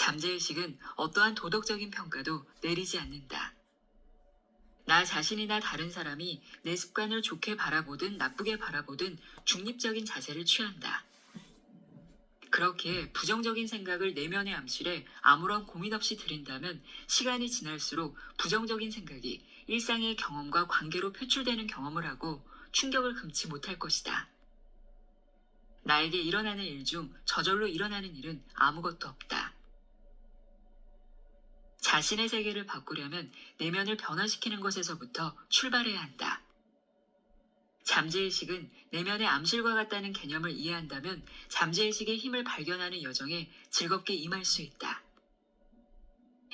잠재의식은 어떠한 도덕적인 평가도 내리지 않는다. 나 자신이나 다른 사람이 내 습관을 좋게 바라보든 나쁘게 바라보든 중립적인 자세를 취한다. 그렇게 부정적인 생각을 내면에 암실해 아무런 고민 없이 들인다면 시간이 지날수록 부정적인 생각이 일상의 경험과 관계로 표출되는 경험을 하고 충격을 금치 못할 것이다. 나에게 일어나는 일 중 저절로 일어나는 일은 아무것도 없다. 자신의 세계를 바꾸려면 내면을 변화시키는 것에서부터 출발해야 한다. 잠재의식은 내면의 암실과 같다는 개념을 이해한다면 잠재의식의 힘을 발견하는 여정에 즐겁게 임할 수 있다.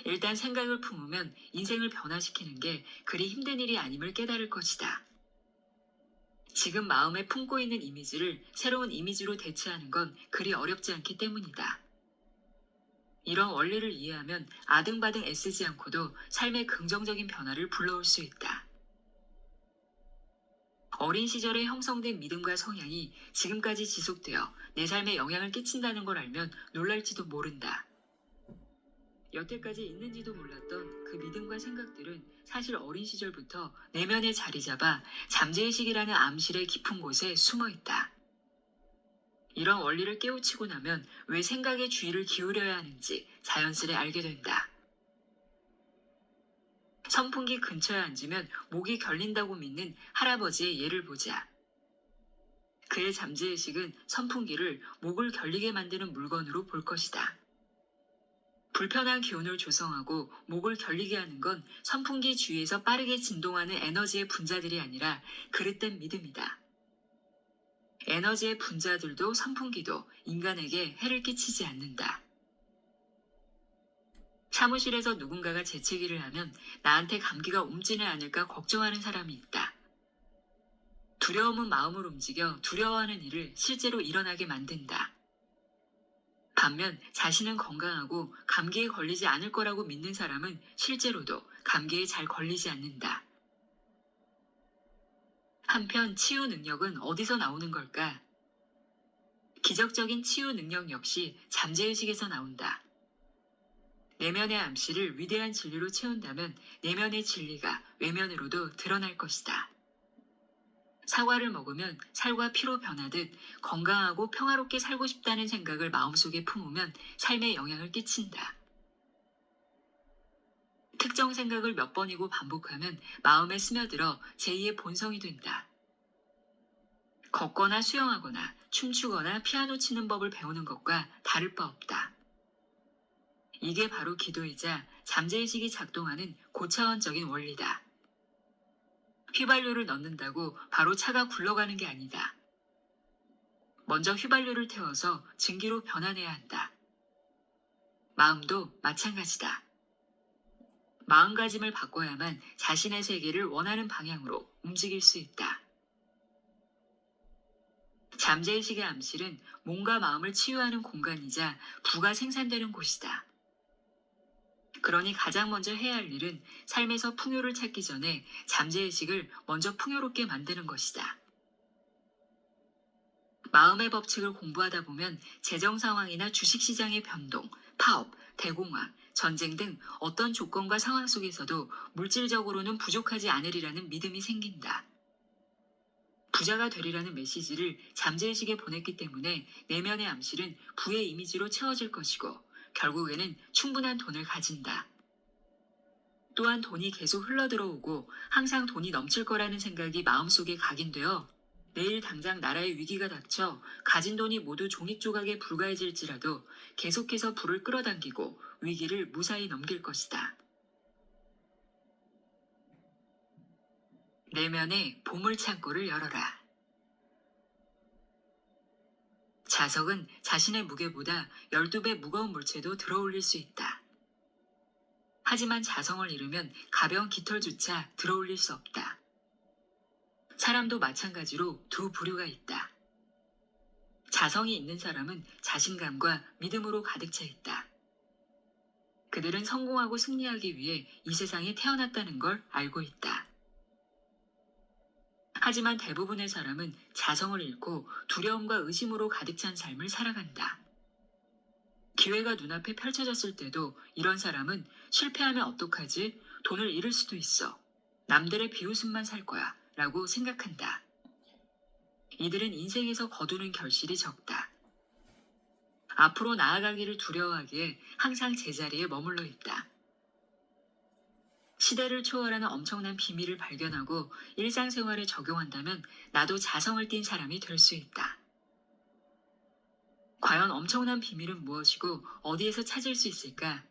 일단 생각을 품으면 인생을 변화시키는 게 그리 힘든 일이 아님을 깨달을 것이다. 지금 마음에 품고 있는 이미지를 새로운 이미지로 대체하는 건 그리 어렵지 않기 때문이다. 이런 원리를 이해하면 아등바등 애쓰지 않고도 삶의 긍정적인 변화를 불러올 수 있다. 어린 시절에 형성된 믿음과 성향이 지금까지 지속되어 내 삶에 영향을 끼친다는 걸 알면 놀랄지도 모른다. 여태까지 있는지도 몰랐던 그 믿음과 생각들은 사실 어린 시절부터 내면에 자리 잡아 잠재의식이라는 암실의 깊은 곳에 숨어 있다. 이런 원리를 깨우치고 나면 왜 생각에 주의를 기울여야 하는지 자연스레 알게 된다. 선풍기 근처에 앉으면 목이 결린다고 믿는 할아버지의 예를 보자. 그의 잠재의식은 선풍기를 목을 결리게 만드는 물건으로 볼 것이다. 불편한 기운을 조성하고 목을 결리게 하는 건 선풍기 주위에서 빠르게 진동하는 에너지의 분자들이 아니라 그릇된 믿음이다. 에너지의 분자들도 선풍기도 인간에게 해를 끼치지 않는다. 사무실에서 누군가가 재채기를 하면 나한테 감기가 옮지는 않을까 걱정하는 사람이 있다. 두려움은 마음을 움직여 두려워하는 일을 실제로 일어나게 만든다. 반면 자신은 건강하고 감기에 걸리지 않을 거라고 믿는 사람은 실제로도 감기에 잘 걸리지 않는다. 한편 치유 능력은 어디서 나오는 걸까? 기적적인 치유 능력 역시 잠재의식에서 나온다. 내면의 암시를 위대한 진리로 채운다면 내면의 진리가 외면으로도 드러날 것이다. 사과를 먹으면 살과 피로 변하듯 건강하고 평화롭게 살고 싶다는 생각을 마음속에 품으면 삶에 영향을 끼친다. 특정 생각을 몇 번이고 반복하면 마음에 스며들어 제2의 본성이 된다. 걷거나 수영하거나 춤추거나 피아노 치는 법을 배우는 것과 다를 바 없다. 이게 바로 기도이자 잠재의식이 작동하는 고차원적인 원리다. 휘발유를 넣는다고 바로 차가 굴러가는 게 아니다. 먼저 휘발유를 태워서 증기로 변환해야 한다. 마음도 마찬가지다. 마음가짐을 바꿔야만 자신의 세계를 원하는 방향으로 움직일 수 있다. 잠재의식의 암실은 몸과 마음을 치유하는 공간이자 부가 생산되는 곳이다. 그러니 가장 먼저 해야 할 일은 삶에서 풍요를 찾기 전에 잠재의식을 먼저 풍요롭게 만드는 것이다. 마음의 법칙을 공부하다 보면 재정 상황이나 주식시장의 변동, 파업, 대공황, 전쟁 등 어떤 조건과 상황 속에서도 물질적으로는 부족하지 않으리라는 믿음이 생긴다. 부자가 되리라는 메시지를 잠재의식에 보냈기 때문에 내면의 암실은 부의 이미지로 채워질 것이고 결국에는 충분한 돈을 가진다. 또한 돈이 계속 흘러들어오고 항상 돈이 넘칠 거라는 생각이 마음속에 각인되어 내일 당장 나라에 위기가 닥쳐 가진 돈이 모두 종잇 조각에 불과해질지라도 계속해서 부를 끌어당기고 위기를 무사히 넘길 것이다. 내면의 보물창고를 열어라. 자석은 자신의 무게보다 12배 무거운 물체도 들어올릴 수 있다. 하지만 자성을 잃으면 가벼운 깃털조차 들어올릴 수 없다. 사람도 마찬가지로 두 부류가 있다. 자성이 있는 사람은 자신감과 믿음으로 가득 차 있다. 그들은 성공하고 승리하기 위해 이 세상에 태어났다는 걸 알고 있다. 하지만 대부분의 사람은 자성을 잃고 두려움과 의심으로 가득 찬 삶을 살아간다. 기회가 눈앞에 펼쳐졌을 때도 이런 사람은 실패하면 어떡하지? 돈을 잃을 수도 있어. 남들의 비웃음만 살 거야. 라고 생각한다. 이들은 인생에서 거두는 결실이 적다. 앞으로 나아가기를 두려워하기에 항상 제자리에 머물러 있다. 시대를 초월하는 엄청난 비밀을 발견하고 일상생활에 적용한다면 나도 자성을 띤 사람이 될 수 있다. 과연 엄청난 비밀은 무엇이고 어디에서 찾을 수 있을까?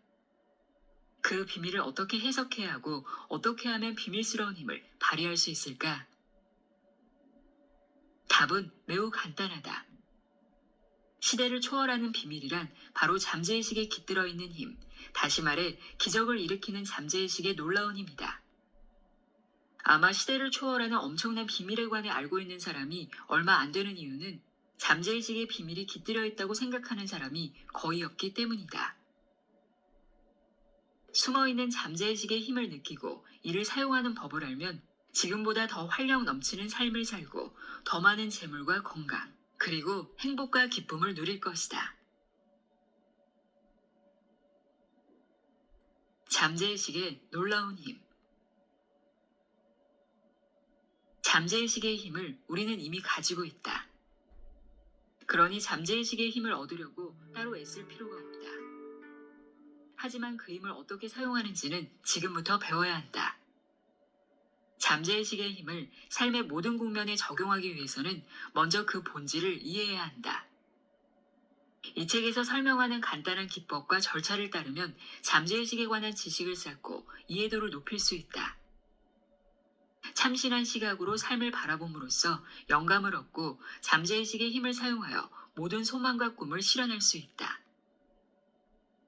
그 비밀을 어떻게 해석해야 하고 어떻게 하면 비밀스러운 힘을 발휘할 수 있을까? 답은 매우 간단하다. 시대를 초월하는 비밀이란 바로 잠재의식에 깃들어 있는 힘, 다시 말해 기적을 일으키는 잠재의식의 놀라운 힘이다. 아마 시대를 초월하는 엄청난 비밀에 관해 알고 있는 사람이 얼마 안 되는 이유는 잠재의식의 비밀이 깃들어 있다고 생각하는 사람이 거의 없기 때문이다. 숨어있는 잠재의식의 힘을 느끼고 이를 사용하는 법을 알면 지금보다 더 활력 넘치는 삶을 살고 더 많은 재물과 건강, 그리고 행복과 기쁨을 누릴 것이다. 잠재의식의 놀라운 힘. 잠재의식의 힘을 우리는 이미 가지고 있다. 그러니 잠재의식의 힘을 얻으려고 따로 애쓸 필요가 없다. 하지만 그 힘을 어떻게 사용하는지는 지금부터 배워야 한다. 잠재의식의 힘을 삶의 모든 국면에 적용하기 위해서는 먼저 그 본질을 이해해야 한다. 이 책에서 설명하는 간단한 기법과 절차를 따르면 잠재의식에 관한 지식을 쌓고 이해도를 높일 수 있다. 참신한 시각으로 삶을 바라봄으로써 영감을 얻고 잠재의식의 힘을 사용하여 모든 소망과 꿈을 실현할 수 있다.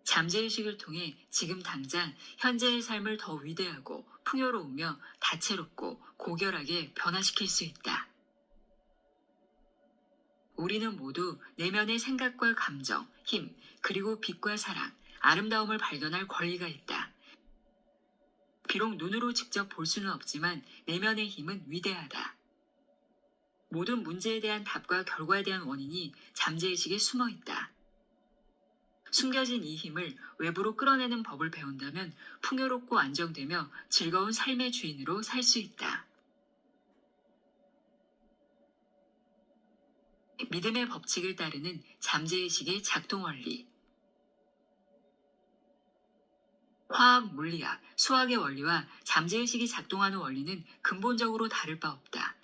잠재의식을 통해 지금 당장 현재의 삶을 더 위대하고 풍요로우며 다채롭고 고결하게 변화시킬 수 있다. 우리는 모두 내면의 생각과 감정, 힘, 그리고 빛과 사랑, 아름다움을 발견할 권리가 있다. 비록 눈으로 직접 볼 수는 없지만 내면의 힘은 위대하다. 모든 문제에 대한 답과 결과에 대한 원인이 잠재의식에 숨어 있다. 숨겨진 이 힘을 외부로 끌어내는 법을 배운다면 풍요롭고 안정되며 즐거운 삶의 주인으로 살 수 있다. 믿음의 법칙을 따르는 잠재의식의 작동 원리. 화학, 물리학, 수학의 원리와 잠재의식이 작동하는 원리는 근본적으로 다를 바 없다.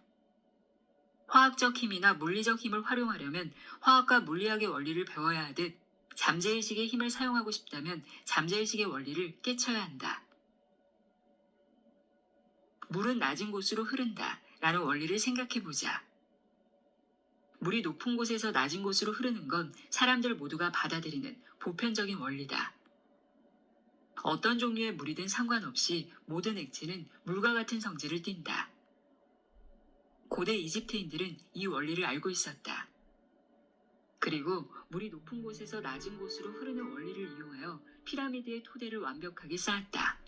화학적 힘이나 물리적 힘을 활용하려면 화학과 물리학의 원리를 배워야 하듯 잠재의식의 힘을 사용하고 싶다면 잠재의식의 원리를 깨쳐야 한다. 물은 낮은 곳으로 흐른다 라는 원리를 생각해보자. 물이 높은 곳에서 낮은 곳으로 흐르는 건 사람들 모두가 받아들이는 보편적인 원리다. 어떤 종류의 물이든 상관없이 모든 액체는 물과 같은 성질을 띈다. 고대 이집트인들은 이 원리를 알고 있었다. 그리고 물이 높은 곳에서 낮은 곳으로 흐르는 원리를 이용하여 피라미드의 토대를 완벽하게 쌓았다.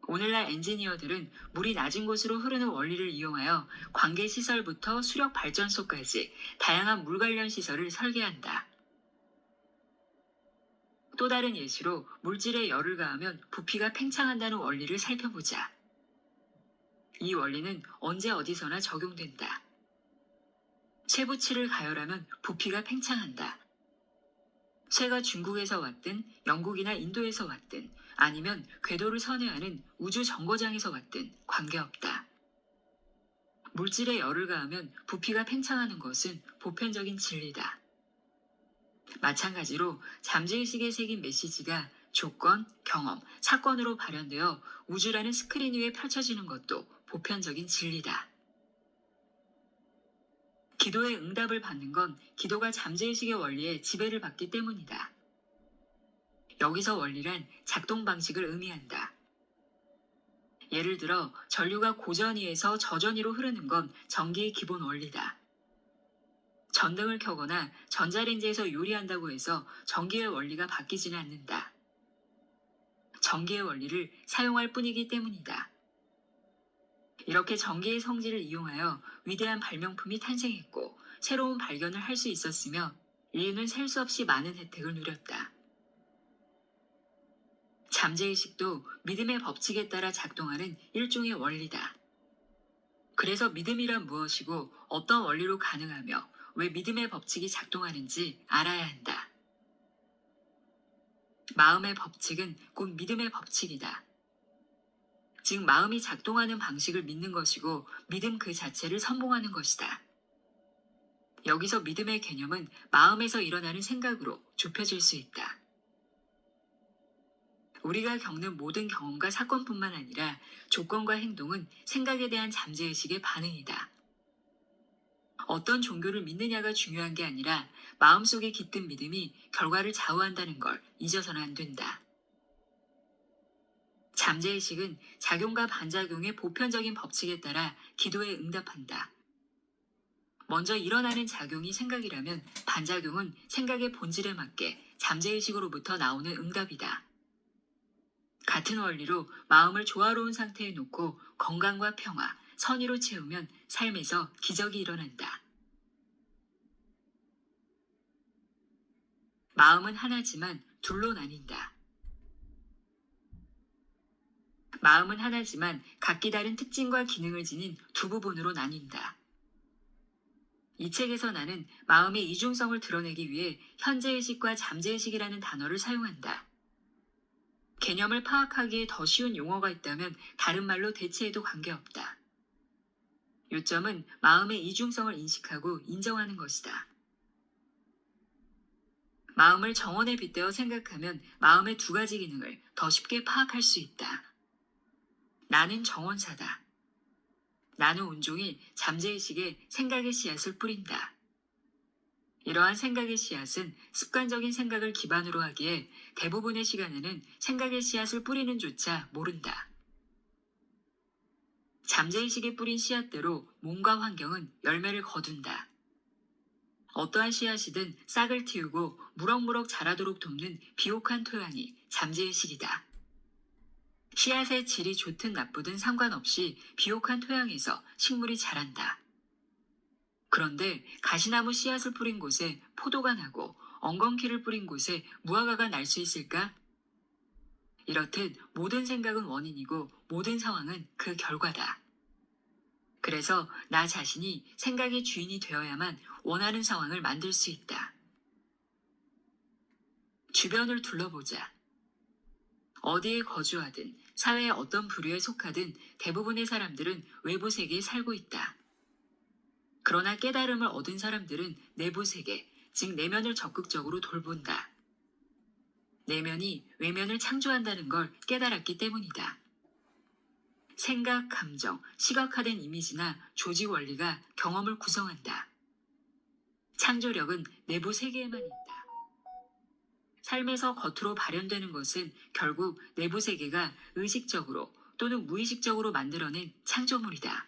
오늘날 엔지니어들은 물이 낮은 곳으로 흐르는 원리를 이용하여 관계시설부터 수력발전소까지 다양한 물 관련 시설을 설계한다. 또 다른 예시로 물질에 열을 가하면 부피가 팽창한다는 원리를 살펴보자. 이 원리는 언제 어디서나 적용된다. 쇠붙이를 가열하면 부피가 팽창한다. 쇠가 중국에서 왔든 영국이나 인도에서 왔든 아니면 궤도를 선회하는 우주 정거장에서 왔든 관계없다. 물질에 열을 가하면 부피가 팽창하는 것은 보편적인 진리다. 마찬가지로 잠재의식에 새긴 메시지가 조건, 경험, 사건으로 발현되어 우주라는 스크린 위에 펼쳐지는 것도 보편적인 진리다. 기도의 응답을 받는 건 기도가 잠재의식의 원리에 지배를 받기 때문이다. 여기서 원리란 작동 방식을 의미한다. 예를 들어 전류가 고전위에서 저전위로 흐르는 건 전기의 기본 원리다. 전등을 켜거나 전자레인지에서 요리한다고 해서 전기의 원리가 바뀌지는 않는다. 전기의 원리를 사용할 뿐이기 때문이다. 이렇게 전기의 성질을 이용하여 위대한 발명품이 탄생했고 새로운 발견을 할 수 있었으며 인류는 셀 수 없이 많은 혜택을 누렸다. 잠재의식도 믿음의 법칙에 따라 작동하는 일종의 원리다. 그래서 믿음이란 무엇이고 어떤 원리로 가능하며 왜 믿음의 법칙이 작동하는지 알아야 한다. 마음의 법칙은 곧 믿음의 법칙이다. 즉 마음이 작동하는 방식을 믿는 것이고 믿음 그 자체를 선봉하는 것이다. 여기서 믿음의 개념은 마음에서 일어나는 생각으로 좁혀질 수 있다. 우리가 겪는 모든 경험과 사건뿐만 아니라 조건과 행동은 생각에 대한 잠재의식의 반응이다. 어떤 종교를 믿느냐가 중요한 게 아니라 마음속에 깃든 믿음이 결과를 좌우한다는 걸 잊어서는 안 된다. 잠재의식은 작용과 반작용의 보편적인 법칙에 따라 기도에 응답한다. 먼저 일어나는 작용이 생각이라면 반작용은 생각의 본질에 맞게 잠재의식으로부터 나오는 응답이다. 같은 원리로 마음을 조화로운 상태에 놓고 건강과 평화, 선의로 채우면 삶에서 기적이 일어난다. 마음은 하나지만 둘로 나뉜다. 마음은 하나지만 각기 다른 특징과 기능을 지닌 두 부분으로 나뉜다. 이 책에서 나는 마음의 이중성을 드러내기 위해 현재의식과 잠재의식이라는 단어를 사용한다. 개념을 파악하기에 더 쉬운 용어가 있다면 다른 말로 대체해도 관계없다. 요점은 마음의 이중성을 인식하고 인정하는 것이다. 마음을 정원에 빗대어 생각하면 마음의 두 가지 기능을 더 쉽게 파악할 수 있다. 나는 정원사다. 나는 온종일 잠재의식에 생각의 씨앗을 뿌린다. 이러한 생각의 씨앗은 습관적인 생각을 기반으로 하기에 대부분의 시간에는 생각의 씨앗을 뿌리는 조차 모른다. 잠재의식에 뿌린 씨앗대로 몸과 환경은 열매를 거둔다. 어떠한 씨앗이든 싹을 틔우고 무럭무럭 자라도록 돕는 비옥한 토양이 잠재의식이다. 씨앗의 질이 좋든 나쁘든 상관없이 비옥한 토양에서 식물이 자란다. 그런데 가시나무 씨앗을 뿌린 곳에 포도가 나고 엉겅퀴를 뿌린 곳에 무화과가 날 수 있을까? 이렇듯 모든 생각은 원인이고 모든 상황은 그 결과다. 그래서 나 자신이 생각의 주인이 되어야만 원하는 상황을 만들 수 있다. 주변을 둘러보자. 어디에 거주하든 사회의 어떤 부류에 속하든 대부분의 사람들은 외부 세계에 살고 있다. 그러나 깨달음을 얻은 사람들은 내부 세계, 즉 내면을 적극적으로 돌본다. 내면이 외면을 창조한다는 걸 깨달았기 때문이다. 생각, 감정, 시각화된 이미지나 조직 원리가 경험을 구성한다. 창조력은 내부 세계에만 있다. 삶에서 겉으로 발현되는 것은 결국 내부 세계가 의식적으로 또는 무의식적으로 만들어낸 창조물이다.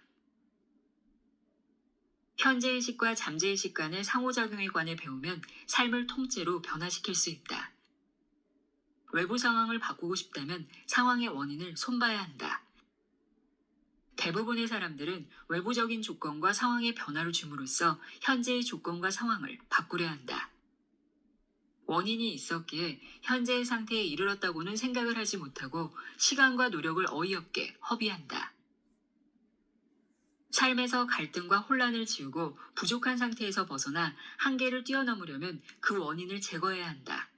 현재의식과 잠재의식 간의 상호작용에 관해 배우면 삶을 통째로 변화시킬 수 있다. 외부 상황을 바꾸고 싶다면 상황의 원인을 손봐야 한다. 대부분의 사람들은 외부적인 조건과 상황의 변화를 줌으로써 현재의 조건과 상황을 바꾸려 한다. 원인이 있었기에 현재의 상태에 이르렀다고는 생각을 하지 못하고 시간과 노력을 어이없게 허비한다. 삶에서 갈등과 혼란을 지우고 부족한 상태에서 벗어나 한계를 뛰어넘으려면 그 원인을 제거해야 한다.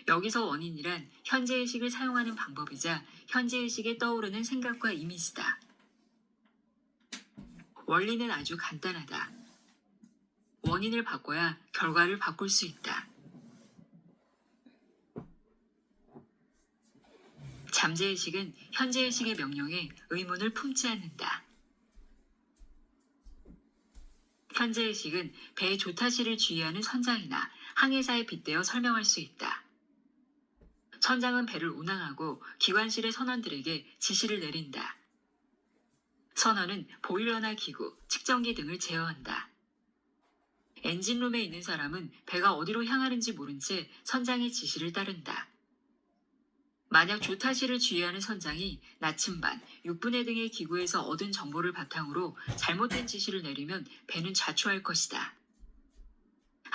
여기서 원인이란 현재의식을 사용하는 방법이자 현재의식에 떠오르는 생각과 이미지다. 원리는 아주 간단하다. 원인을 바꿔야 결과를 바꿀 수 있다. 잠재의식은 현재의식의 명령에 의문을 품지 않는다. 현재의식은 배의 조타시를 주의하는 선장이나 항해사에 빗대어 설명할 수 있다. 선장은 배를 운항하고 기관실의 선원들에게 지시를 내린다. 선원은 보일러나 기구, 측정기 등을 제어한다. 엔진룸에 있는 사람은 배가 어디로 향하는지 모른 채 선장의 지시를 따른다. 만약 조타시를 주의하는 선장이 나침반, 육분해 등의 기구에서 얻은 정보를 바탕으로 잘못된 지시를 내리면 배는 좌초할 것이다.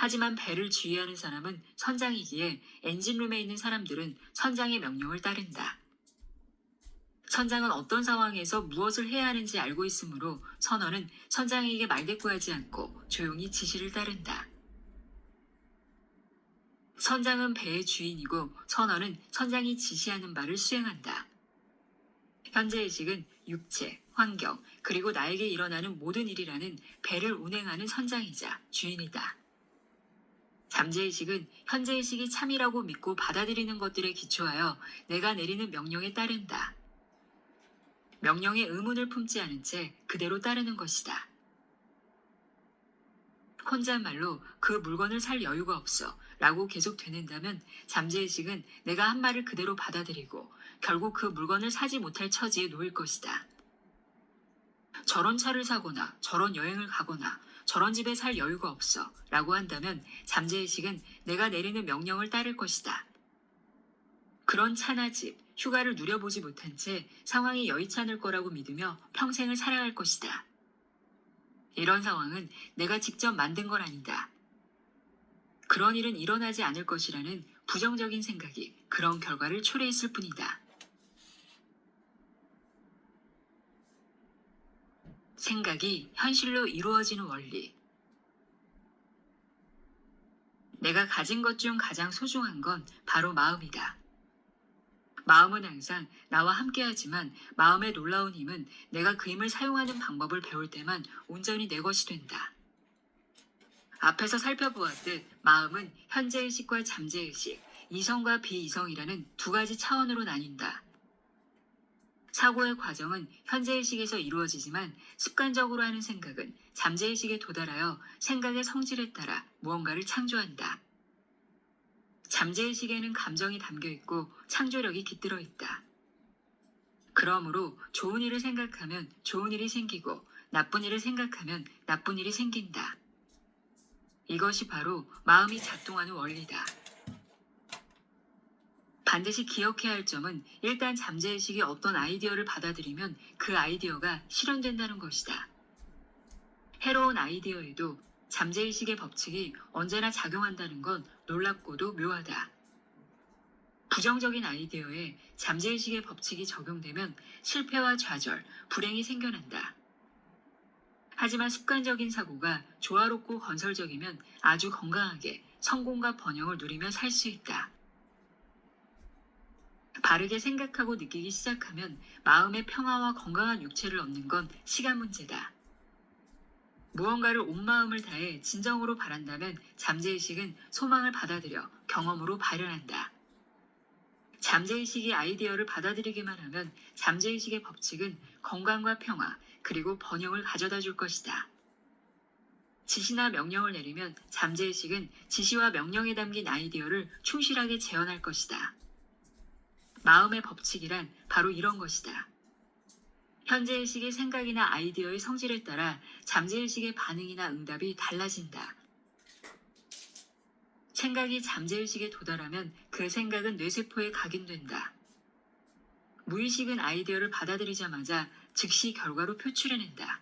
하지만 배를 주의하는 사람은 선장이기에 엔진룸에 있는 사람들은 선장의 명령을 따른다. 선장은 어떤 상황에서 무엇을 해야 하는지 알고 있으므로 선원은 선장에게 말대꾸하지 않고 조용히 지시를 따른다. 선장은 배의 주인이고 선원은 선장이 지시하는 바를 수행한다. 현재의식은 육체, 환경, 그리고 나에게 일어나는 모든 일이라는 배를 운행하는 선장이자 주인이다. 잠재의식은 현재의식이 참이라고 믿고 받아들이는 것들에 기초하여 내가 내리는 명령에 따른다. 명령에 의문을 품지 않은 채 그대로 따르는 것이다. 혼잣말로 그 물건을 살 여유가 없어 라고 계속 되낸다면 잠재의식은 내가 한 말을 그대로 받아들이고 결국 그 물건을 사지 못할 처지에 놓일 것이다. 저런 차를 사거나 저런 여행을 가거나 저런 집에 살 여유가 없어 라고 한다면 잠재의식은 내가 내리는 명령을 따를 것이다. 그런 차나 집, 휴가를 누려보지 못한 채 상황이 여의치 않을 거라고 믿으며 평생을 살아갈 것이다. 이런 상황은 내가 직접 만든 건 아니다. 그런 일은 일어나지 않을 것이라는 부정적인 생각이 그런 결과를 초래했을 뿐이다. 생각이 현실로 이루어지는 원리. 내가 가진 것 중 가장 소중한 건 바로 마음이다. 마음은 항상 나와 함께하지만 마음의 놀라운 힘은 내가 그 힘을 사용하는 방법을 배울 때만 온전히 내 것이 된다. 앞에서 살펴보았듯 마음은 현재의식과 잠재의식, 이성과 비이성이라는 두 가지 차원으로 나뉜다. 사고의 과정은 현재의식에서 이루어지지만 습관적으로 하는 생각은 잠재의식에 도달하여 생각의 성질에 따라 무언가를 창조한다. 잠재의식에는 감정이 담겨있고 창조력이 깃들어 있다. 그러므로 좋은 일을 생각하면 좋은 일이 생기고 나쁜 일을 생각하면 나쁜 일이 생긴다. 이것이 바로 마음이 작동하는 원리다. 반드시 기억해야 할 점은 일단 잠재의식이 어떤 아이디어를 받아들이면 그 아이디어가 실현된다는 것이다. 해로운 아이디어에도 잠재의식의 법칙이 언제나 작용한다는 건 놀랍고도 묘하다. 부정적인 아이디어에 잠재의식의 법칙이 적용되면 실패와 좌절, 불행이 생겨난다. 하지만 습관적인 사고가 조화롭고 건설적이면 아주 건강하게 성공과 번영을 누리며 살 수 있다. 바르게 생각하고 느끼기 시작하면 마음의 평화와 건강한 육체를 얻는 건 시간 문제다. 무언가를 온 마음을 다해 진정으로 바란다면 잠재의식은 소망을 받아들여 경험으로 발현한다. 잠재의식이 아이디어를 받아들이기만 하면 잠재의식의 법칙은 건강과 평화 그리고 번영을 가져다 줄 것이다. 지시나 명령을 내리면 잠재의식은 지시와 명령에 담긴 아이디어를 충실하게 재현할 것이다. 마음의 법칙이란 바로 이런 것이다. 현재의식의 생각이나 아이디어의 성질에 따라 잠재의식의 반응이나 응답이 달라진다. 생각이 잠재의식에 도달하면 그 생각은 뇌세포에 각인된다. 무의식은 아이디어를 받아들이자마자 즉시 결과로 표출해낸다.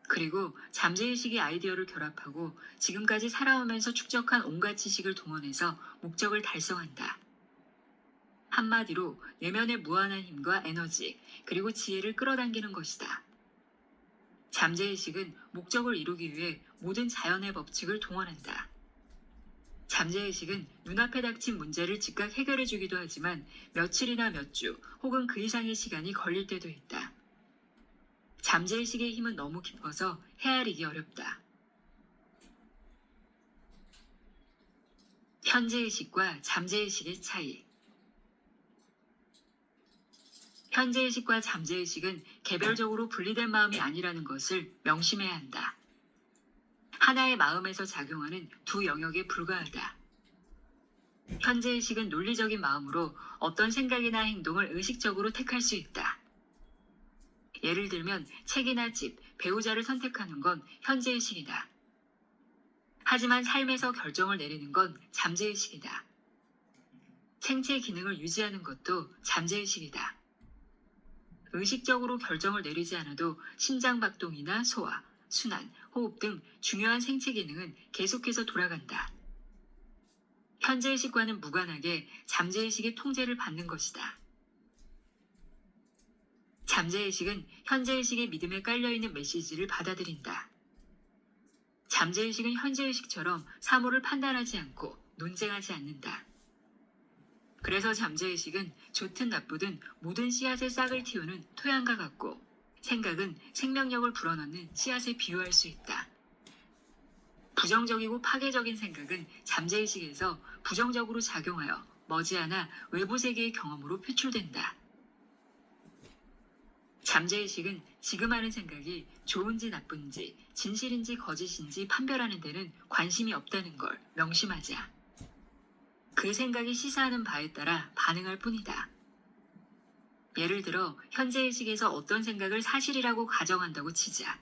그리고 잠재의식이 아이디어를 결합하고 지금까지 살아오면서 축적한 온갖 지식을 동원해서 목적을 달성한다. 한마디로 내면의 무한한 힘과 에너지, 그리고 지혜를 끌어당기는 것이다. 잠재의식은 목적을 이루기 위해 모든 자연의 법칙을 동원한다. 잠재의식은 눈앞에 닥친 문제를 즉각 해결해주기도 하지만 며칠이나 몇 주 혹은 그 이상의 시간이 걸릴 때도 있다. 잠재의식의 힘은 너무 깊어서 헤아리기 어렵다. 현재의식과 잠재의식의 차이. 현재의식과 잠재의식은 개별적으로 분리된 마음이 아니라는 것을 명심해야 한다. 하나의 마음에서 작용하는 두 영역에 불과하다. 현재의식은 논리적인 마음으로 어떤 생각이나 행동을 의식적으로 택할 수 있다. 예를 들면 책이나 집, 배우자를 선택하는 건 현재의식이다. 하지만 삶에서 결정을 내리는 건 잠재의식이다. 생체 기능을 유지하는 것도 잠재의식이다. 의식적으로 결정을 내리지 않아도 심장박동이나 소화, 순환, 호흡 등 중요한 생체 기능은 계속해서 돌아간다. 현재의식과는 무관하게 잠재의식의 통제를 받는 것이다. 잠재의식은 현재의식의 믿음에 깔려있는 메시지를 받아들인다. 잠재의식은 현재의식처럼 사물을 판단하지 않고 논쟁하지 않는다. 그래서 잠재의식은 좋든 나쁘든 모든 씨앗의 싹을 틔우는 토양과 같고, 생각은 생명력을 불어넣는 씨앗에 비유할 수 있다. 부정적이고 파괴적인 생각은 잠재의식에서 부정적으로 작용하여 머지않아 외부 세계의 경험으로 표출된다. 잠재의식은 지금 하는 생각이 좋은지 나쁜지, 진실인지 거짓인지 판별하는 데는 관심이 없다는 걸 명심하자. 그 생각이 시사하는 바에 따라 반응할 뿐이다. 예를 들어 현재의식에서 어떤 생각을 사실이라고 가정한다고 치자.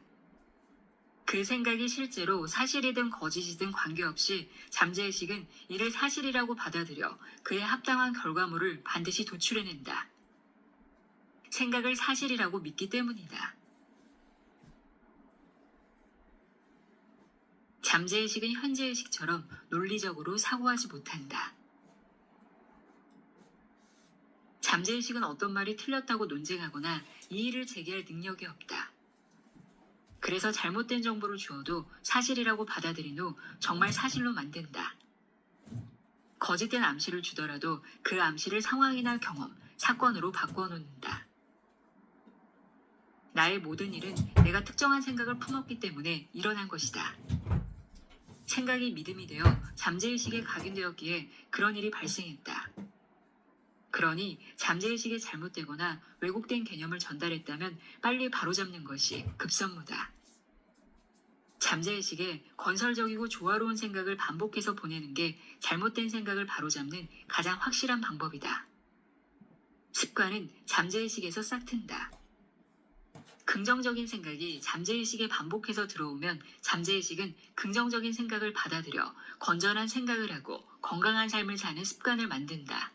그 생각이 실제로 사실이든 거짓이든 관계없이 잠재의식은 이를 사실이라고 받아들여 그에 합당한 결과물을 반드시 도출해낸다. 생각을 사실이라고 믿기 때문이다. 잠재의식은 현재의식처럼 논리적으로 사고하지 못한다. 잠재의식은 어떤 말이 틀렸다고 논쟁하거나 이의를 제기할 능력이 없다. 그래서 잘못된 정보를 주어도 사실이라고 받아들인 후 정말 사실로 만든다. 거짓된 암시를 주더라도 그 암시를 상황이나 경험, 사건으로 바꾸어 놓는다. 나의 모든 일은 내가 특정한 생각을 품었기 때문에 일어난 것이다. 생각이 믿음이 되어 잠재의식에 각인되었기에 그런 일이 발생했다. 그러니 잠재의식에 잘못되거나 왜곡된 개념을 전달했다면 빨리 바로잡는 것이 급선무다. 잠재의식에 건설적이고 조화로운 생각을 반복해서 보내는 게 잘못된 생각을 바로잡는 가장 확실한 방법이다. 습관은 잠재의식에서 싹튼다. 긍정적인 생각이 잠재의식에 반복해서 들어오면 잠재의식은 긍정적인 생각을 받아들여 건전한 생각을 하고 건강한 삶을 사는 습관을 만든다.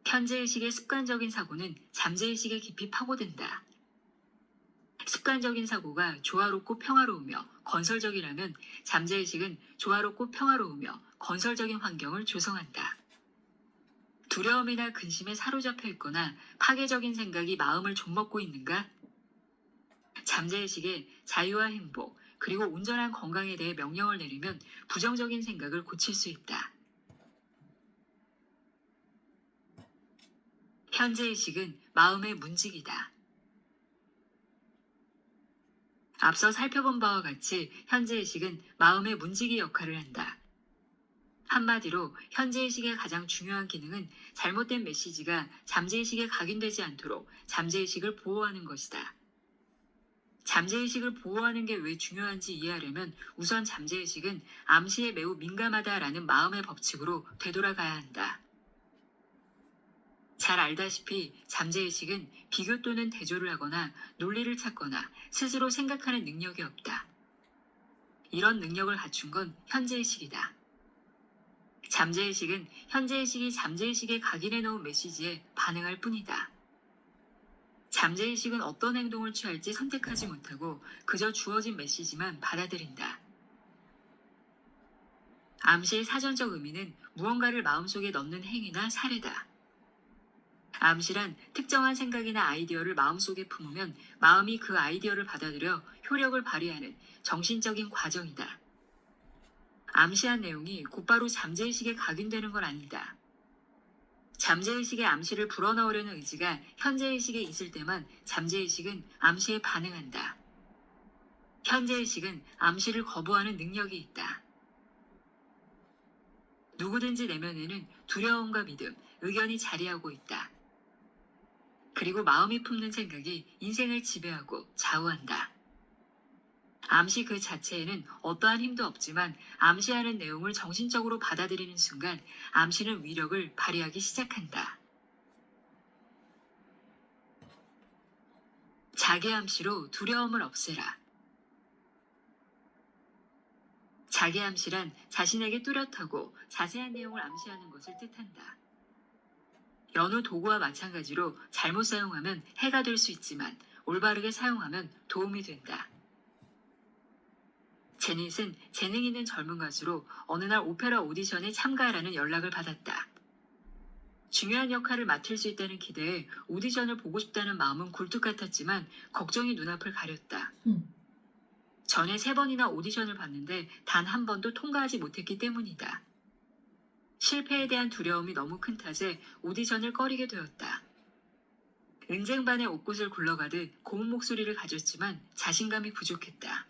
현재의식의 습관적인 사고는 잠재의식에 깊이 파고든다. 습관적인 사고가 조화롭고 평화로우며 건설적이라면 잠재의식은 조화롭고 평화로우며 건설적인 환경을 조성한다. 두려움이나 근심에 사로잡혀 있거나 파괴적인 생각이 마음을 좀먹고 있는가? 잠재의식에 자유와 행복, 그리고 온전한 건강에 대해 명령을 내리면 부정적인 생각을 고칠 수 있다. 현재의식은 마음의 문직이다. 앞서 살펴본 바와 같이 현재의식은 마음의 문지기 역할을 한다. 한마디로 현재의식의 가장 중요한 기능은 잘못된 메시지가 잠재의식에 각인되지 않도록 잠재의식을 보호하는 것이다. 잠재의식을 보호하는 게 왜 중요한지 이해하려면 우선 잠재의식은 암시에 매우 민감하다라는 마음의 법칙으로 되돌아가야 한다. 잘 알다시피 잠재의식은 비교 또는 대조를 하거나 논리를 찾거나 스스로 생각하는 능력이 없다. 이런 능력을 갖춘 건 현재의식이다. 잠재의식은 현재의식이 잠재의식에 각인해 놓은 메시지에 반응할 뿐이다. 잠재의식은 어떤 행동을 취할지 선택하지 못하고 그저 주어진 메시지만 받아들인다. 암시의 사전적 의미는 무언가를 마음속에 넣는 행위나 사례다. 암시란 특정한 생각이나 아이디어를 마음속에 품으면 마음이 그 아이디어를 받아들여 효력을 발휘하는 정신적인 과정이다. 암시한 내용이 곧바로 잠재의식에 각인되는 건 아니다. 잠재의식의 암시를 불어넣으려는 의지가 현재의식에 있을 때만 잠재의식은 암시에 반응한다. 현재의식은 암시를 거부하는 능력이 있다. 누구든지 내면에는 두려움과 믿음, 의견이 자리하고 있다. 그리고 마음이 품는 생각이 인생을 지배하고 좌우한다. 암시 그 자체에는 어떠한 힘도 없지만 암시하는 내용을 정신적으로 받아들이는 순간 암시는 위력을 발휘하기 시작한다. 자기 암시로 두려움을 없애라. 자기 암시란 자신에게 뚜렷하고 자세한 내용을 암시하는 것을 뜻한다. 여느 도구와 마찬가지로 잘못 사용하면 해가 될 수 있지만 올바르게 사용하면 도움이 된다. 제닛은 재능 있는 젊은 가수로 어느 날 오페라 오디션에 참가하라는 연락을 받았다. 중요한 역할을 맡을 수 있다는 기대에 오디션을 보고 싶다는 마음은 굴뚝 같았지만 걱정이 눈앞을 가렸다. 전에 3번이나 오디션을 봤는데 단 한 번도 통과하지 못했기 때문이다. 실패에 대한 두려움이 너무 큰 탓에 오디션을 꺼리게 되었다. 은쟁반의 옷깃을 굴러가듯 고운 목소리를 가졌지만 자신감이 부족했다.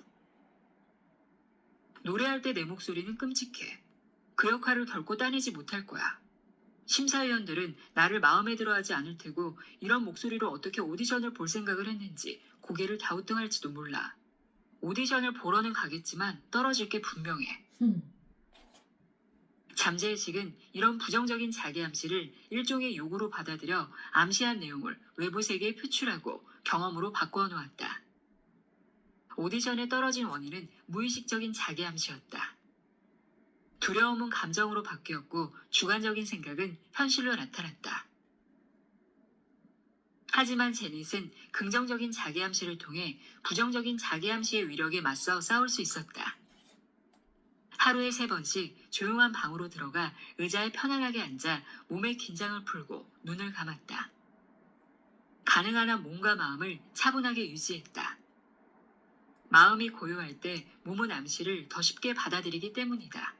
노래할 때 내 목소리는 끔찍해. 그 역할을 결코 따내지 못할 거야. 심사위원들은 나를 마음에 들어하지 않을 테고 이런 목소리로 어떻게 오디션을 볼 생각을 했는지 고개를 갸우뚱할지도 몰라. 오디션을 보러는 가겠지만 떨어질 게 분명해. 잠재의식은 이런 부정적인 자기 암시를 일종의 요구로 받아들여 암시한 내용을 외부 세계에 표출하고 경험으로 바꾸어 놓았다. 오디션에 떨어진 원인은 무의식적인 자기 암시였다. 두려움은 감정으로 바뀌었고 주관적인 생각은 현실로 나타났다. 하지만 제닛은 긍정적인 자기 암시를 통해 부정적인 자기 암시의 위력에 맞서 싸울 수 있었다. 하루에 3번씩 조용한 방으로 들어가 의자에 편안하게 앉아 몸의 긴장을 풀고 눈을 감았다. 가능한 한 몸과 마음을 차분하게 유지했다. 마음이 고요할 때 몸은 암시를 더 쉽게 받아들이기 때문이다.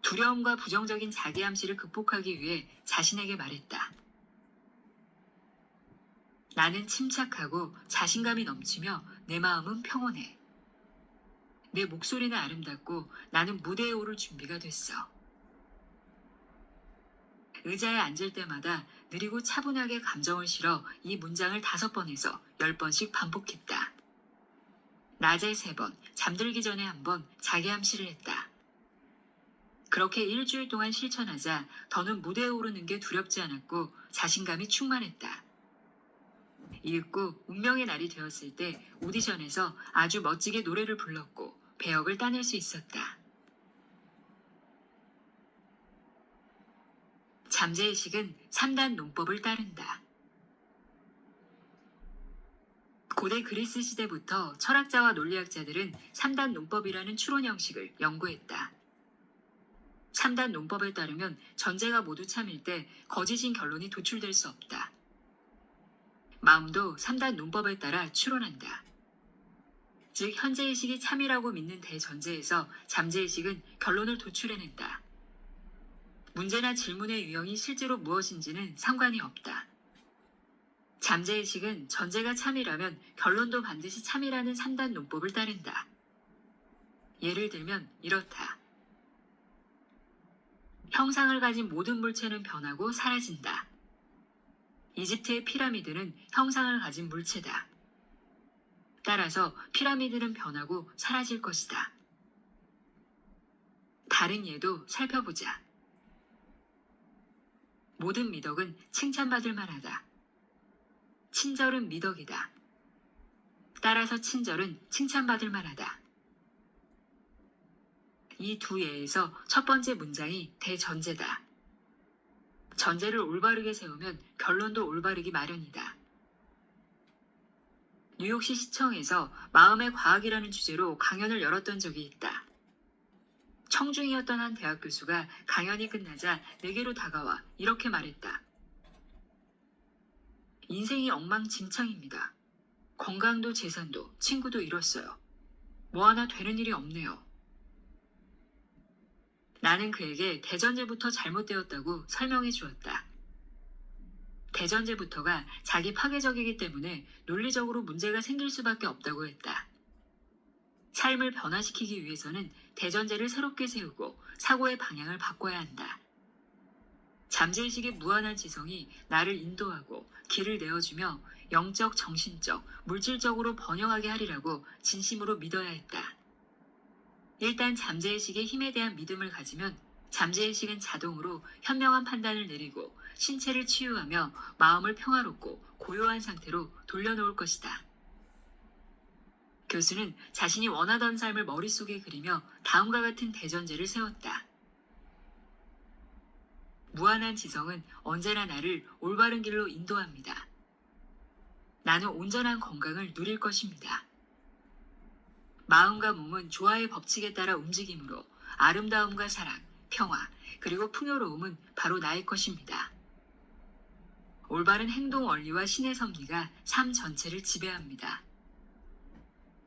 두려움과 부정적인 자기 암시를 극복하기 위해 자신에게 말했다. 나는 침착하고 자신감이 넘치며 내 마음은 평온해. 내 목소리는 아름답고 나는 무대에 오를 준비가 됐어. 의자에 앉을 때마다 느리고 차분하게 감정을 실어 이 문장을 5번에서 10번씩 반복했다. 낮에 3번, 잠들기 전에 1번 자기 암시를 했다. 그렇게 일주일 동안 실천하자 더는 무대에 오르는 게 두렵지 않았고 자신감이 충만했다. 읽고 운명의 날이 되었을 때 오디션에서 아주 멋지게 노래를 불렀고 배역을 따낼 수 있었다. 잠재의식은 3단 논법을 따른다. 고대 그리스 시대부터 철학자와 논리학자들은 3단 논법이라는 추론 형식을 연구했다. 3단 논법에 따르면 전제가 모두 참일 때 거짓인 결론이 도출될 수 없다. 마음도 3단 논법에 따라 추론한다. 즉 현재의식이 참이라고 믿는 대전제에서 잠재의식은 결론을 도출해낸다. 문제나 질문의 유형이 실제로 무엇인지는 상관이 없다. 잠재의식은 전제가 참이라면 결론도 반드시 참이라는 3단 논법을 따른다. 예를 들면 이렇다. 형상을 가진 모든 물체는 변하고 사라진다. 이집트의 피라미드는 형상을 가진 물체다. 따라서 피라미드는 변하고 사라질 것이다. 다른 예도 살펴보자. 모든 미덕은 칭찬받을 만하다. 친절은 미덕이다. 따라서 친절은 칭찬받을 만하다. 이 2예에서 첫 번째 문장이 대전제다. 전제를 올바르게 세우면 결론도 올바르기 마련이다. 뉴욕시 시청에서 마음의 과학이라는 주제로 강연을 열었던 적이 있다. 청중이었던 한 대학 교수가 강연이 끝나자 내게로 다가와 이렇게 말했다. 인생이 엉망진창입니다. 건강도 재산도 친구도 잃었어요. 뭐 하나 되는 일이 없네요. 나는 그에게 대전제부터 잘못되었다고 설명해 주었다. 대전제부터가 자기 파괴적이기 때문에 논리적으로 문제가 생길 수밖에 없다고 했다. 삶을 변화시키기 위해서는 대전제를 새롭게 세우고 사고의 방향을 바꿔야 한다. 잠재의식의 무한한 지성이 나를 인도하고 길을 내어주며 영적, 정신적, 물질적으로 번영하게 하리라고 진심으로 믿어야 했다. 일단 잠재의식의 힘에 대한 믿음을 가지면 잠재의식은 자동으로 현명한 판단을 내리고 신체를 치유하며 마음을 평화롭고 고요한 상태로 돌려놓을 것이다. 교수는 자신이 원하던 삶을 머릿속에 그리며 다음과 같은 대전제를 세웠다. 무한한 지성은 언제나 나를 올바른 길로 인도합니다. 나는 온전한 건강을 누릴 것입니다. 마음과 몸은 조화의 법칙에 따라 움직이므로 아름다움과 사랑, 평화, 그리고 풍요로움은 바로 나의 것입니다. 올바른 행동 원리와 신의 섭리가 삶 전체를 지배합니다.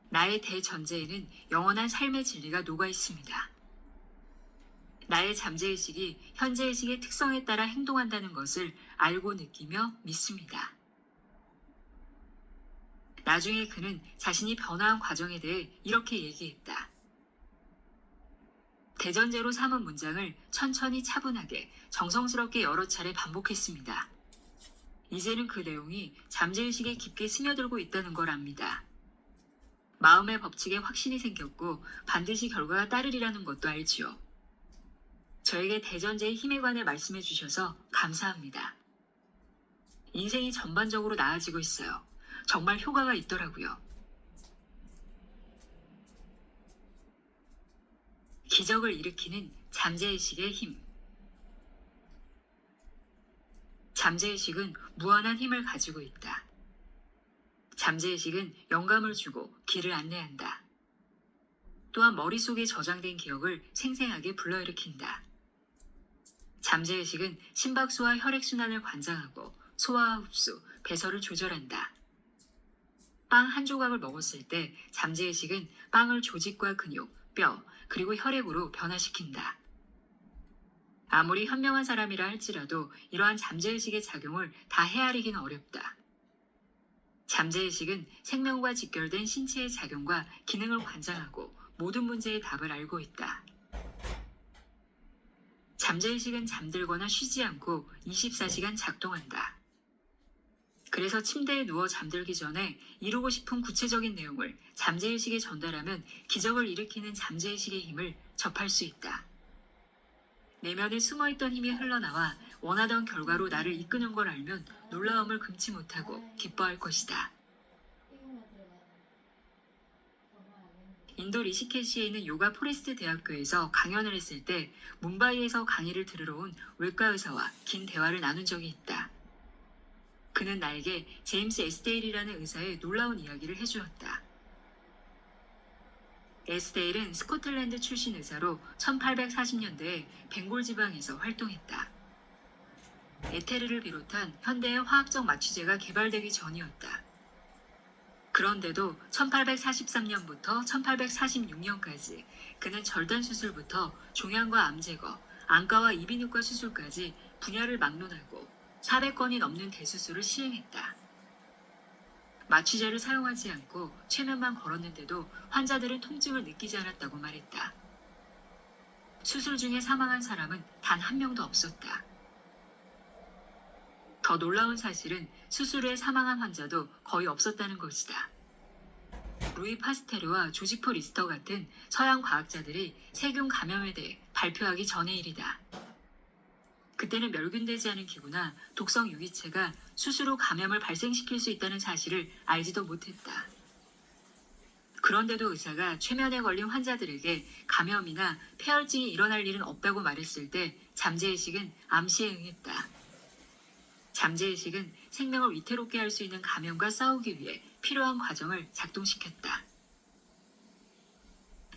나의 대전제에는 영원한 삶의 진리가 녹아 있습니다. 나의 잠재의식이 현재의식의 특성에 따라 행동한다는 것을 알고 느끼며 믿습니다. 나중에 그는 자신이 변화한 과정에 대해 이렇게 얘기했다. 대전제로 삼은 문장을 천천히 차분하게 정성스럽게 여러 차례 반복했습니다. 이제는 그 내용이 잠재의식에 깊게 스며들고 있다는 걸 압니다. 마음의 법칙에 확신이 생겼고 반드시 결과가 따르리라는 것도 알지요. 저에게 대전제의 힘에 관해 말씀해 주셔서 감사합니다. 인생이 전반적으로 나아지고 있어요. 정말 효과가 있더라고요. 기적을 일으키는 잠재의식의 힘. 잠재의식은 무한한 힘을 가지고 있다. 잠재의식은 영감을 주고 길을 안내한다. 또한 머릿속에 저장된 기억을 생생하게 불러일으킨다. 잠재의식은 심박수와 혈액순환을 관장하고 소화와 흡수, 배설을 조절한다. 빵 한 조각을 먹었을 때 잠재의식은 빵을 조직과 근육, 뼈, 그리고 혈액으로 변화시킨다. 아무리 현명한 사람이라 할지라도 이러한 잠재의식의 작용을 다 헤아리기는 어렵다. 잠재의식은 생명과 직결된 신체의 작용과 기능을 관장하고 모든 문제의 답을 알고 있다. 잠재의식은 잠들거나 쉬지 않고 24시간 작동한다. 그래서 침대에 누워 잠들기 전에 이루고 싶은 구체적인 내용을 잠재의식에 전달하면 기적을 일으키는 잠재의식의 힘을 접할 수 있다. 내면에 숨어있던 힘이 흘러나와 원하던 결과로 나를 이끄는 걸 알면 놀라움을 금치 못하고 기뻐할 것이다. 인도 리시케시에 있는 요가 포레스트 대학교에서 강연을 했을 때 뭄바이에서 강의를 들으러 온 외과 의사와 긴 대화를 나눈 적이 있다. 그는 나에게 제임스 에스데일이라는 의사의 놀라운 이야기를 해주었다. 에스데일은 스코틀랜드 출신 의사로 1840년대에 벵골 지방에서 활동했다. 에테르를 비롯한 현대의 화학적 마취제가 개발되기 전이었다. 그런데도 1843년부터 1846년까지 그는 절단 수술부터 종양과 암 제거, 안과와 이비인후과 수술까지 분야를 막론하고 400건이 넘는 대수술을 시행했다. 마취제를 사용하지 않고 최면만 걸었는데도 환자들은 통증을 느끼지 않았다고 말했다. 수술 중에 사망한 사람은 단 한 명도 없었다. 더 놀라운 사실은 수술 후에 사망한 환자도 거의 없었다는 것이다. 루이 파스테르와 조지프 리스터 같은 서양 과학자들이 세균 감염에 대해 발표하기 전의 일이다. 그때는 멸균되지 않은 기구나 독성 유기체가 수술 후 감염을 발생시킬 수 있다는 사실을 알지도 못했다. 그런데도 의사가 최면에 걸린 환자들에게 감염이나 폐혈증이 일어날 일은 없다고 말했을 때 잠재의식은 암시에 응했다. 잠재의식은 생명을 위태롭게 할 수 있는 감염과 싸우기 위해 필요한 과정을 작동시켰다.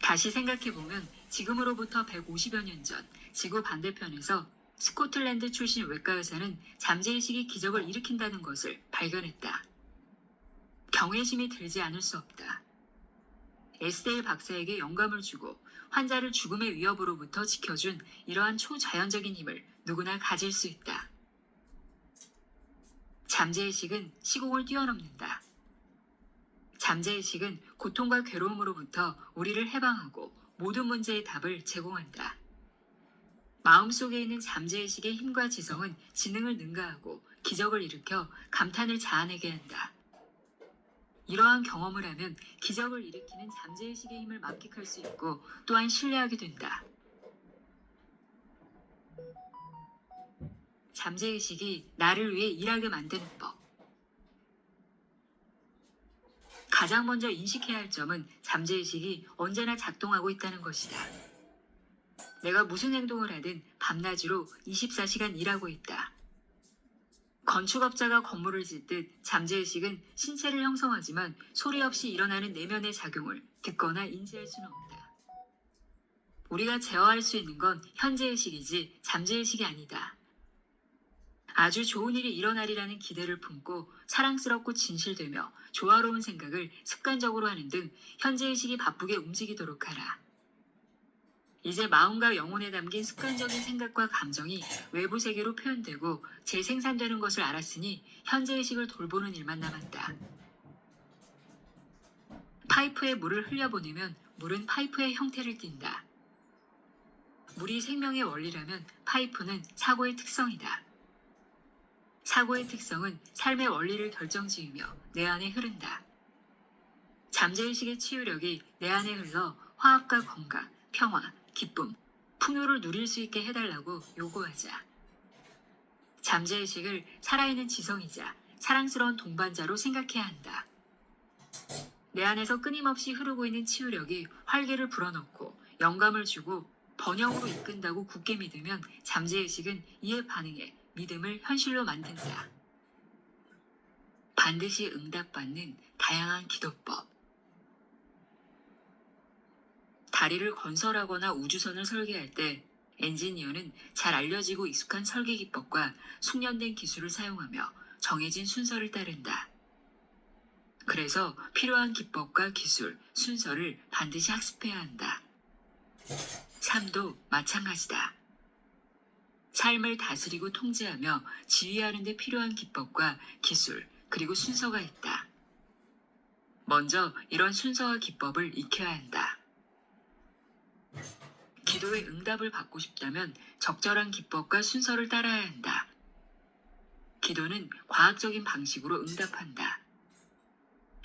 다시 생각해보면 지금으로부터 150여 년 전 지구 반대편에서 스코틀랜드 출신 외과 의사는 잠재의식이 기적을 일으킨다는 것을 발견했다. 경외심이 들지 않을 수 없다. 에스데일 박사에게 영감을 주고 환자를 죽음의 위협으로부터 지켜준 이러한 초자연적인 힘을 누구나 가질 수 있다. 잠재의식은 시공을 뛰어넘는다. 잠재의식은 고통과 괴로움으로부터 우리를 해방하고 모든 문제의 답을 제공한다. 마음속에 있는 잠재의식의 힘과 지성은 지능을 능가하고 기적을 일으켜 감탄을 자아내게 한다. 이러한 경험을 하면 기적을 일으키는 잠재의식의 힘을 만끽할 수 있고 또한 신뢰하게 된다. 잠재의식이 나를 위해 일하게 만드는 법. 가장 먼저 인식해야 할 점은 잠재의식이 언제나 작동하고 있다는 것이다. 내가 무슨 행동을 하든 밤낮으로 24시간 일하고 있다. 건축업자가 건물을 짓듯 잠재의식은 신체를 형성하지만 소리 없이 일어나는 내면의 작용을 듣거나 인지할 수는 없다. 우리가 제어할 수 있는 건 현재의식이지 잠재의식이 아니다. 아주 좋은 일이 일어나리라는 기대를 품고 사랑스럽고 진실되며 조화로운 생각을 습관적으로 하는 등 현재의식이 바쁘게 움직이도록 하라. 이제 마음과 영혼에 담긴 습관적인 생각과 감정이 외부 세계로 표현되고 재생산되는 것을 알았으니 현재의식을 돌보는 일만 남았다. 파이프에 물을 흘려보내면 물은 파이프의 형태를 띈다. 물이 생명의 원리라면 파이프는 사고의 특성이다. 사고의 특성은 삶의 원리를 결정지으며 내 안에 흐른다. 잠재의식의 치유력이 내 안에 흘러 화합과 건강, 평화, 기쁨, 풍요를 누릴 수 있게 해달라고 요구하자. 잠재의식을 살아있는 지성이자 사랑스러운 동반자로 생각해야 한다. 내 안에서 끊임없이 흐르고 있는 치유력이 활기를 불어넣고 영감을 주고 번영으로 이끈다고 굳게 믿으면 잠재의식은 이에 반응해 믿음을 현실로 만든다. 반드시 응답받는 다양한 기도법. 다리를 건설하거나 우주선을 설계할 때 엔지니어는 잘 알려지고 익숙한 설계 기법과 숙련된 기술을 사용하며 정해진 순서를 따른다. 그래서 필요한 기법과 기술, 순서를 반드시 학습해야 한다. 삶도 마찬가지다. 삶을 다스리고 통제하며 지휘하는 데 필요한 기법과 기술, 그리고 순서가 있다. 먼저 이런 순서와 기법을 익혀야 한다. 기도의 응답을 받고 싶다면 적절한 기법과 순서를 따라야 한다. 기도는 과학적인 방식으로 응답한다.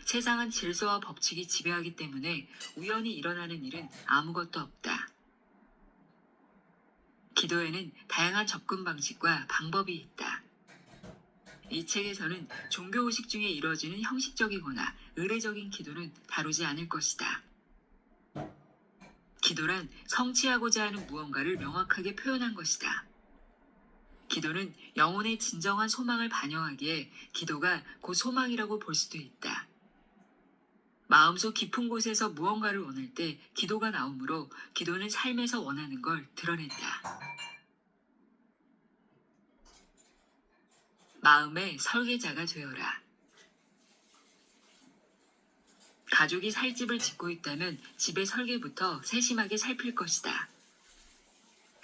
세상은 질서와 법칙이 지배하기 때문에 우연히 일어나는 일은 아무것도 없다. 기도에는 다양한 접근 방식과 방법이 있다. 이 책에서는 종교의식 중에 이루어지는 형식적이거나 의례적인 기도는 다루지 않을 것이다. 기도란 성취하고자 하는 무언가를 명확하게 표현한 것이다. 기도는 영혼의 진정한 소망을 반영하기에 기도가 곧 소망이라고 볼 수도 있다. 마음속 깊은 곳에서 무언가를 원할 때 기도가 나오므로 기도는 삶에서 원하는 걸 드러낸다. 마음의 설계자가 되어라. 가족이 살 집을 짓고 있다면 집의 설계부터 세심하게 살필 것이다.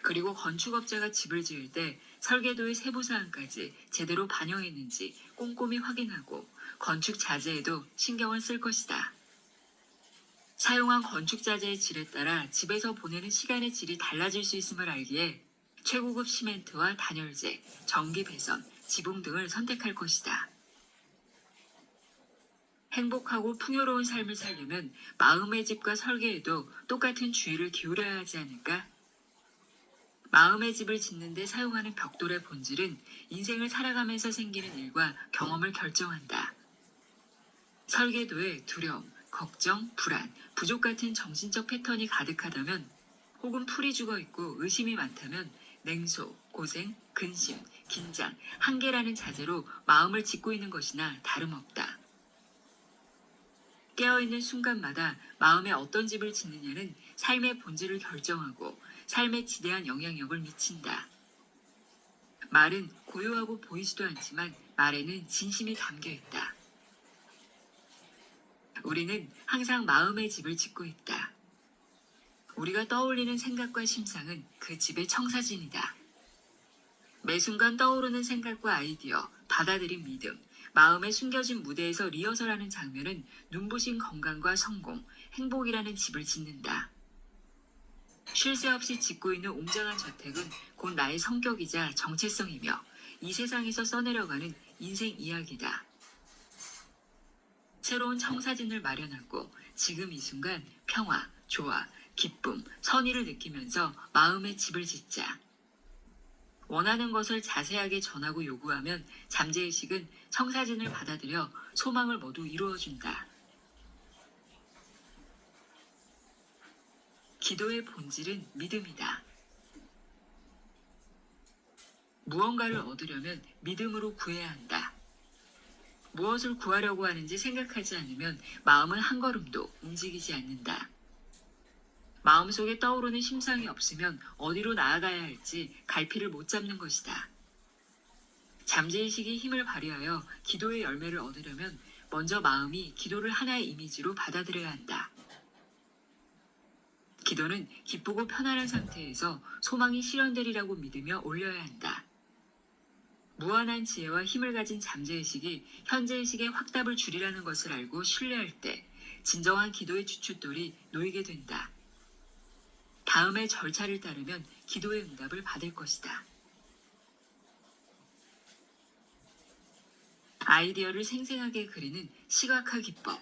그리고 건축업자가 집을 지을 때 설계도의 세부 사항까지 제대로 반영했는지 꼼꼼히 확인하고 건축 자재에도 신경을 쓸 것이다. 사용한 건축 자재의 질에 따라 집에서 보내는 시간의 질이 달라질 수 있음을 알기에 최고급 시멘트와 단열재, 전기 배선, 지붕 등을 선택할 것이다. 행복하고 풍요로운 삶을 살려면 마음의 집과 설계에도 똑같은 주의를 기울여야 하지 않을까? 마음의 집을 짓는 데 사용하는 벽돌의 본질은 인생을 살아가면서 생기는 일과 경험을 결정한다. 설계도에 두려움, 걱정, 불안, 부족 같은 정신적 패턴이 가득하다면 혹은 풀이 죽어 있고 의심이 많다면 냉소, 고생, 근심, 긴장, 한계라는 자세로 마음을 짓고 있는 것이나 다름없다. 깨어있는 순간마다 마음에 어떤 집을 짓느냐는 삶의 본질을 결정하고 삶에 지대한 영향력을 미친다. 말은 고요하고 보이지도 않지만 말에는 진심이 담겨 있다. 우리는 항상 마음의 집을 짓고 있다. 우리가 떠올리는 생각과 심상은 그 집의 청사진이다. 매 순간 떠오르는 생각과 아이디어, 받아들인 믿음, 마음에 숨겨진 무대에서 리허설하는 장면은 눈부신 건강과 성공, 행복이라는 집을 짓는다. 쉴 새 없이 짓고 있는 웅장한 저택은 곧 나의 성격이자 정체성이며 이 세상에서 써내려가는 인생 이야기다. 새로운 청사진을 마련하고 지금 이 순간 평화, 조화, 기쁨, 선의를 느끼면서 마음의 집을 짓자. 원하는 것을 자세하게 전하고 요구하면 잠재의식은 청사진을 받아들여 소망을 모두 이루어준다. 기도의 본질은 믿음이다. 무언가를 얻으려면 믿음으로 구해야 한다. 무엇을 구하려고 하는지 생각하지 않으면 마음은 한 걸음도 움직이지 않는다. 마음속에 떠오르는 심상이 없으면 어디로 나아가야 할지 갈피를 못 잡는 것이다. 잠재의식이 힘을 발휘하여 기도의 열매를 얻으려면 먼저 마음이 기도를 하나의 이미지로 받아들여야 한다. 기도는 기쁘고 편안한 상태에서 소망이 실현되리라고 믿으며 올려야 한다. 무한한 지혜와 힘을 가진 잠재의식이 현재의식에 확답을 주리라는 것을 알고 신뢰할 때 진정한 기도의 주춧돌이 놓이게 된다. 다음의 절차를 따르면 기도의 응답을 받을 것이다. 아이디어를 생생하게 그리는 시각화 기법.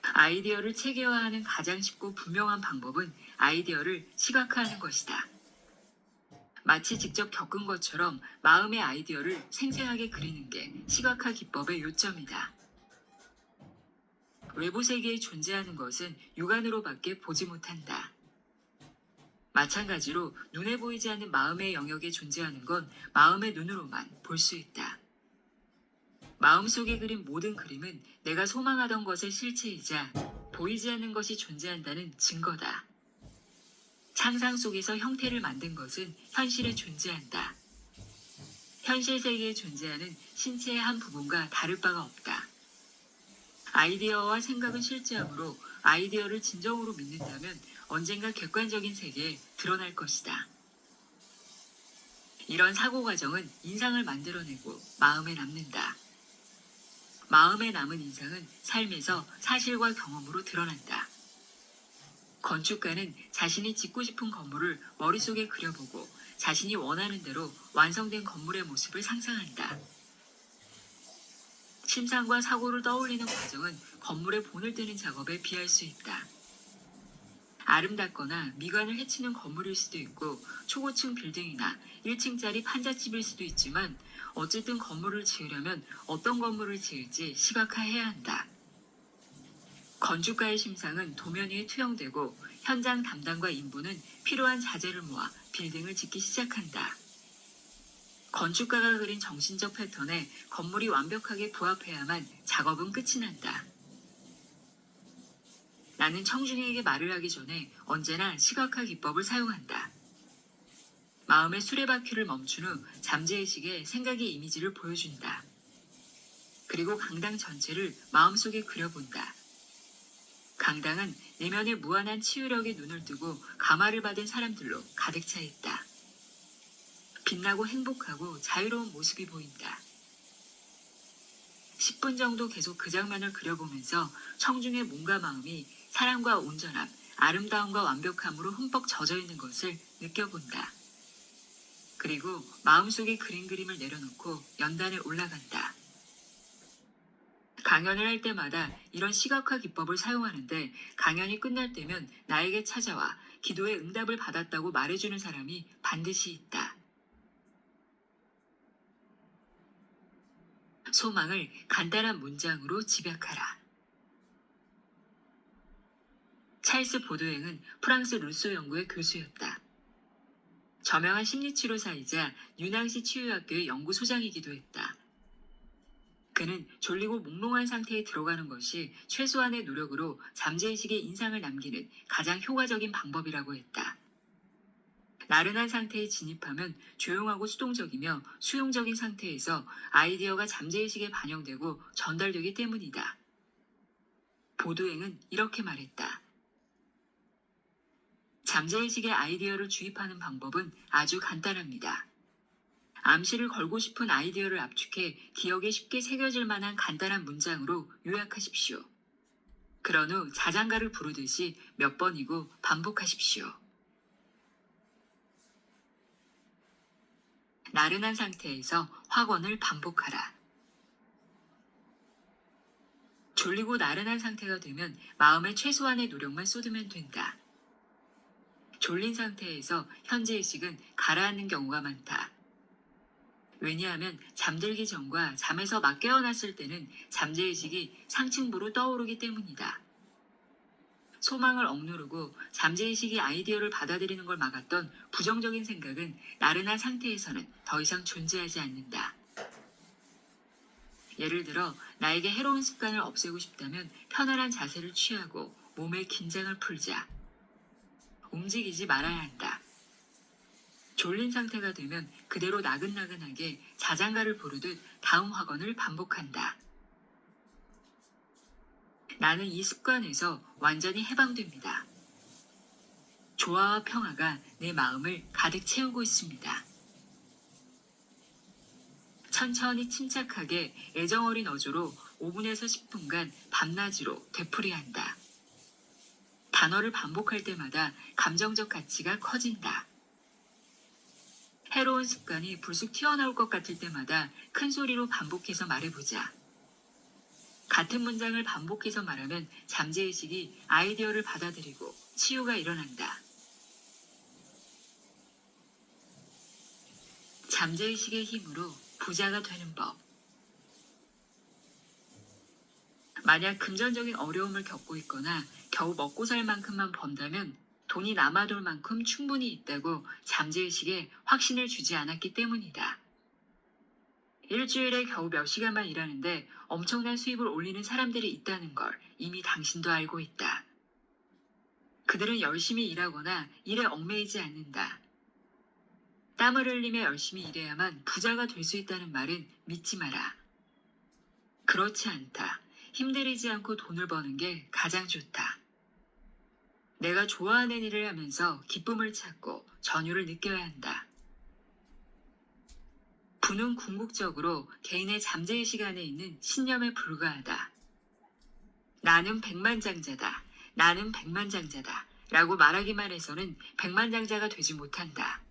아이디어를 체계화하는 가장 쉽고 분명한 방법은 아이디어를 시각화하는 것이다. 마치 직접 겪은 것처럼 마음의 아이디어를 생생하게 그리는 게 시각화 기법의 요점이다. 외부 세계에 존재하는 것은 육안으로밖에 보지 못한다. 마찬가지로 눈에 보이지 않는 마음의 영역에 존재하는 건 마음의 눈으로만 볼 수 있다. 마음속에 그린 모든 그림은 내가 소망하던 것의 실체이자 보이지 않는 것이 존재한다는 증거다. 상상 속에서 형태를 만든 것은 현실에 존재한다. 현실 세계에 존재하는 신체의 한 부분과 다를 바가 없다. 아이디어와 생각은 실제함으로 아이디어를 진정으로 믿는다면 언젠가 객관적인 세계에 드러날 것이다. 이런 사고 과정은 인상을 만들어내고 마음에 남는다. 마음에 남은 인상은 삶에서 사실과 경험으로 드러난다. 건축가는 자신이 짓고 싶은 건물을 머릿속에 그려보고 자신이 원하는 대로 완성된 건물의 모습을 상상한다. 심상과 사고를 떠올리는 과정은 건물의 본을 뜨는 작업에 비할 수 있다. 아름답거나 미관을 해치는 건물일 수도 있고 초고층 빌딩이나 1층짜리 판잣집일 수도 있지만 어쨌든 건물을 지으려면 어떤 건물을 지을지 시각화해야 한다. 건축가의 심상은 도면 위에 투영되고 현장 담당과 인부는 필요한 자재를 모아 빌딩을 짓기 시작한다. 건축가가 그린 정신적 패턴에 건물이 완벽하게 부합해야만 작업은 끝이 난다. 나는 청중에게 말을 하기 전에 언제나 시각화 기법을 사용한다. 마음의 수레바퀴를 멈춘 후 잠재의식에 생각의 이미지를 보여준다. 그리고 강당 전체를 마음속에 그려본다. 강당은 내면의 무한한 치유력에 눈을 뜨고 감화를 받은 사람들로 가득 차 있다. 빛나고 행복하고 자유로운 모습이 보인다. 10분 정도 계속 그 장면을 그려보면서 청중의 몸과 마음이 사랑과 온전함, 아름다움과 완벽함으로 흠뻑 젖어 있는 것을 느껴본다. 그리고 마음속에 그린 그림을 내려놓고 연단에 올라간다. 강연을 할 때마다 이런 시각화 기법을 사용하는데 강연이 끝날 때면 나에게 찾아와 기도의 응답을 받았다고 말해주는 사람이 반드시 있다. 소망을 간단한 문장으로 집약하라. 찰스 보드행은 프랑스 루소 연구의 교수였다. 저명한 심리치료사이자 유낭시 치유학교의 연구소장이기도 했다. 그는 졸리고 몽롱한 상태에 들어가는 것이 최소한의 노력으로 잠재의식에 인상을 남기는 가장 효과적인 방법이라고 했다. 나른한 상태에 진입하면 조용하고 수동적이며 수용적인 상태에서 아이디어가 잠재의식에 반영되고 전달되기 때문이다. 보드행은 이렇게 말했다. 잠재의식의 아이디어를 주입하는 방법은 아주 간단합니다. 암시를 걸고 싶은 아이디어를 압축해 기억에 쉽게 새겨질 만한 간단한 문장으로 요약하십시오. 그런 후 자장가를 부르듯이 몇 번이고 반복하십시오. 나른한 상태에서 확언을 반복하라. 졸리고 나른한 상태가 되면 마음의 최소한의 노력만 쏟으면 된다. 졸린 상태에서 현재의식은 가라앉는 경우가 많다. 왜냐하면 잠들기 전과 잠에서 막 깨어났을 때는 잠재의식이 상층부로 떠오르기 때문이다. 소망을 억누르고 잠재의식이 아이디어를 받아들이는 걸 막았던 부정적인 생각은 나른한 상태에서는 더 이상 존재하지 않는다. 예를 들어 나에게 해로운 습관을 없애고 싶다면 편안한 자세를 취하고 몸의 긴장을 풀자. 움직이지 말아야 한다. 졸린 상태가 되면 그대로 나긋나긋하게 자장가를 부르듯 다음 확언을 반복한다. 나는 이 습관에서 완전히 해방됩니다. 조화와 평화가 내 마음을 가득 채우고 있습니다. 천천히 침착하게 애정어린 어조로 5분에서 10분간 밤낮으로 되풀이한다. 단어를 반복할 때마다 감정적 가치가 커진다. 해로운 습관이 불쑥 튀어나올 것 같을 때마다 큰 소리로 반복해서 말해보자. 같은 문장을 반복해서 말하면 잠재의식이 아이디어를 받아들이고 치유가 일어난다. 잠재의식의 힘으로 부자가 되는 법. 만약 금전적인 어려움을 겪고 있거나 겨우 먹고 살 만큼만 번다면 돈이 남아돌 만큼 충분히 있다고 잠재의식에 확신을 주지 않았기 때문이다. 일주일에 겨우 몇 시간만 일하는데 엄청난 수입을 올리는 사람들이 있다는 걸 이미 당신도 알고 있다. 그들은 열심히 일하거나 일에 얽매이지 않는다. 땀을 흘리며 열심히 일해야만 부자가 될 수 있다는 말은 믿지 마라. 그렇지 않다. 힘들이지 않고 돈을 버는 게 가장 좋다. 내가 좋아하는 일을 하면서 기쁨을 찾고 전율을 느껴야 한다. 부는 궁극적으로 개인의 잠재의식 안에 있는 신념에 불과하다. 나는 백만장자다. 나는 백만장자다. 라고 말하기만 해서는 백만장자가 되지 못한다.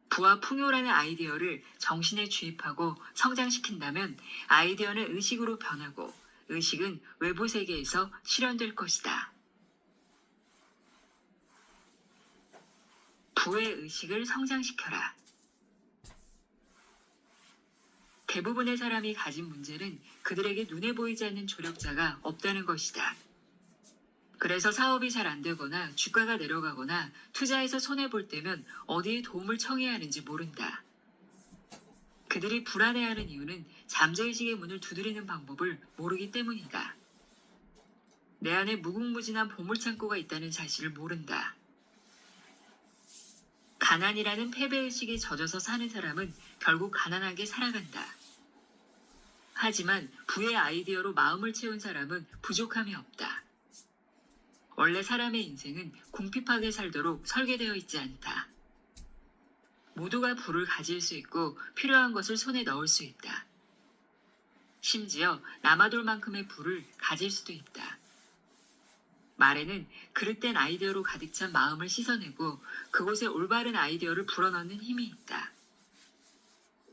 부와 풍요라는 아이디어를 정신에 주입하고 성장시킨다면 아이디어는 의식으로 변하고 의식은 외부 세계에서 실현될 것이다. 부의 의식을 성장시켜라. 대부분의 사람이 가진 문제는 그들에게 눈에 보이지 않는 조력자가 없다는 것이다. 그래서 사업이 잘 안 되거나 주가가 내려가거나 투자해서 손해볼 때면 어디에 도움을 청해야 하는지 모른다. 그들이 불안해하는 이유는 잠재의식의 문을 두드리는 방법을 모르기 때문이다. 내 안에 무궁무진한 보물창고가 있다는 사실을 모른다. 가난이라는 패배의식에 젖어서 사는 사람은 결국 가난하게 살아간다. 하지만 부의 아이디어로 마음을 채운 사람은 부족함이 없다. 원래 사람의 인생은 궁핍하게 살도록 설계되어 있지 않다. 모두가 부를 가질 수 있고 필요한 것을 손에 넣을 수 있다. 심지어 남아돌 만큼의 부를 가질 수도 있다. 말에는 그릇된 아이디어로 가득 찬 마음을 씻어내고 그곳에 올바른 아이디어를 불어넣는 힘이 있다.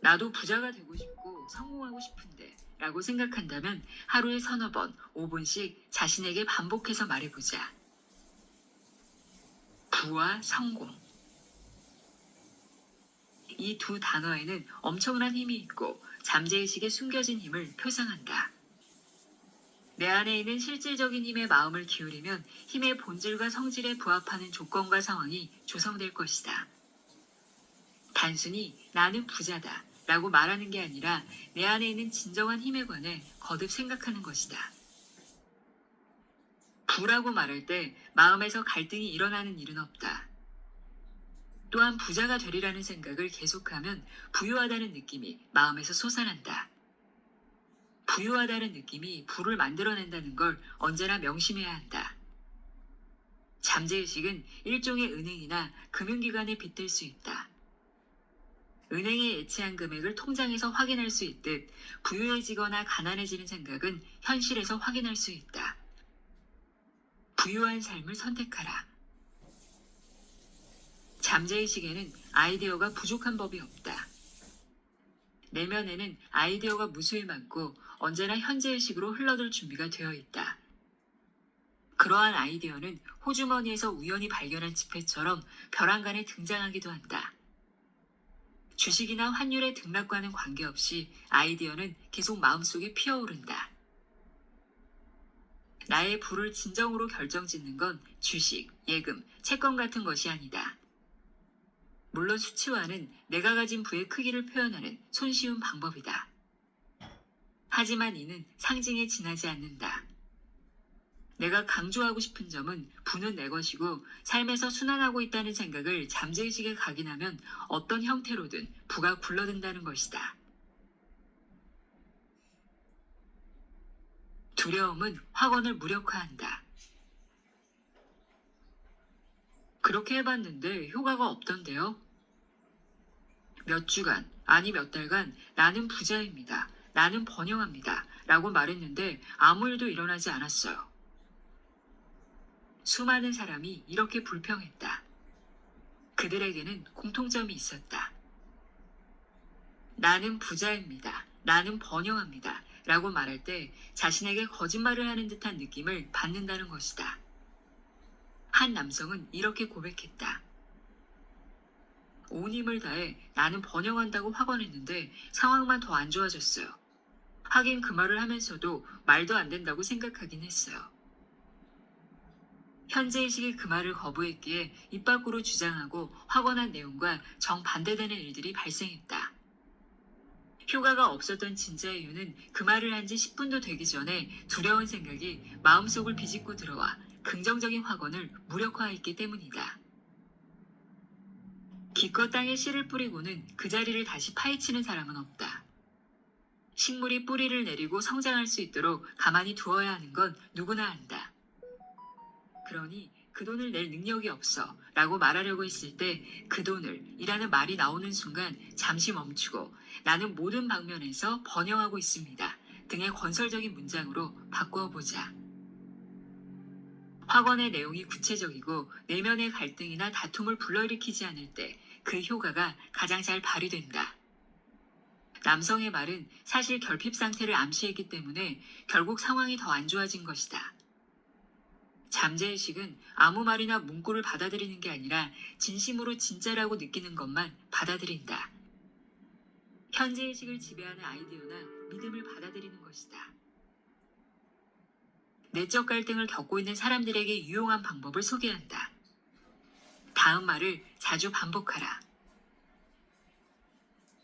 나도 부자가 되고 싶고 성공하고 싶은데 라고 생각한다면 하루에 서너 번 5분씩 자신에게 반복해서 말해보자. 부와 성공. 이 두 단어에는 엄청난 힘이 있고 잠재의식에 숨겨진 힘을 표상한다. 내 안에 있는 실질적인 힘에 마음을 기울이면 힘의 본질과 성질에 부합하는 조건과 상황이 조성될 것이다. 단순히 나는 부자다 라고 말하는 게 아니라 내 안에 있는 진정한 힘에 관해 거듭 생각하는 것이다. 부라고 말할 때 마음에서 갈등이 일어나는 일은 없다. 또한 부자가 되리라는 생각을 계속하면 부유하다는 느낌이 마음에서 솟아난다. 부유하다는 느낌이 부를 만들어낸다는 걸 언제나 명심해야 한다. 잠재의식은 일종의 은행이나 금융기관에 빗댈 수 있다. 은행에 예치한 금액을 통장에서 확인할 수 있듯 부유해지거나 가난해지는 생각은 현실에서 확인할 수 있다. 부유한 삶을 선택하라. 잠재의식에는 아이디어가 부족한 법이 없다. 내면에는 아이디어가 무수히 많고 언제나 현재의식으로 흘러들 준비가 되어 있다. 그러한 아이디어는 호주머니에서 우연히 발견한 지폐처럼 벼랑간에 등장하기도 한다. 주식이나 환율의 등락과는 관계없이 아이디어는 계속 마음속에 피어오른다. 나의 부를 진정으로 결정짓는 건 주식, 예금, 채권 같은 것이 아니다. 물론 수치화는 내가 가진 부의 크기를 표현하는 손쉬운 방법이다. 하지만 이는 상징에 지나지 않는다. 내가 강조하고 싶은 점은 부는 내 것이고 삶에서 순환하고 있다는 생각을 잠재의식에 각인하면 어떤 형태로든 부가 굴러든다는 것이다. 두려움은 확언을 무력화한다. 그렇게 해봤는데 효과가 없던데요? 몇 주간, 아니 몇 달간 나는 부자입니다. 나는 번영합니다. 라고 말했는데 아무 일도 일어나지 않았어요. 수많은 사람이 이렇게 불평했다. 그들에게는 공통점이 있었다. 나는 부자입니다. 나는 번영합니다. 라고 말할 때 자신에게 거짓말을 하는 듯한 느낌을 받는다는 것이다. 한 남성은 이렇게 고백했다. 온 힘을 다해 나는 번영한다고 확언했는데 상황만 더 안 좋아졌어요. 하긴 그 말을 하면서도 말도 안 된다고 생각하긴 했어요. 현재의식이 그 말을 거부했기에 입 밖으로 주장하고 확언한 내용과 정반대되는 일들이 발생했다. 효과가 없었던 진짜 이유는 그 말을 한 지 10분도 되기 전에 두려운 생각이 마음속을 비집고 들어와 긍정적인 확언을 무력화했기 때문이다. 기껏 땅에 씨를 뿌리고는 그 자리를 다시 파헤치는 사람은 없다. 식물이 뿌리를 내리고 성장할 수 있도록 가만히 두어야 하는 건 누구나 안다. 그러니 그 돈을 낼 능력이 없어 라고 말하려고 했을 때 그 돈을 이라는 말이 나오는 순간 잠시 멈추고 나는 모든 방면에서 번영하고 있습니다 등의 건설적인 문장으로 바꾸어 보자. 확언의 내용이 구체적이고 내면의 갈등이나 다툼을 불러일으키지 않을 때 그 효과가 가장 잘 발휘된다. 남성의 말은 사실 결핍 상태를 암시했기 때문에 결국 상황이 더 안 좋아진 것이다. 잠재의식은 아무 말이나 문구를 받아들이는 게 아니라 진심으로 진짜라고 느끼는 것만 받아들인다. 현재의식을 지배하는 아이디어나 믿음을 받아들이는 것이다. 내적 갈등을 겪고 있는 사람들에게 유용한 방법을 소개한다. 다음 말을 자주 반복하라.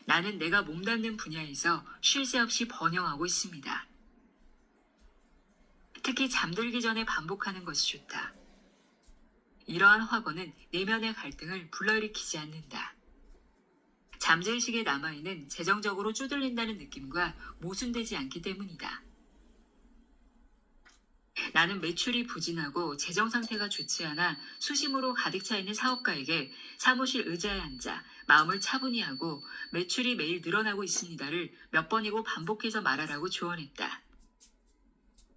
나는 내가 몸담는 분야에서 쉴 새 없이 번영하고 있습니다. 특히 잠들기 전에 반복하는 것이 좋다. 이러한 확언은 내면의 갈등을 불러일으키지 않는다. 잠재의식에 남아있는 재정적으로 쪼들린다는 느낌과 모순되지 않기 때문이다. 나는 매출이 부진하고 재정 상태가 좋지 않아 수심으로 가득 차 있는 사업가에게 사무실 의자에 앉아 마음을 차분히 하고 매출이 매일 늘어나고 있습니다를 몇 번이고 반복해서 말하라고 조언했다.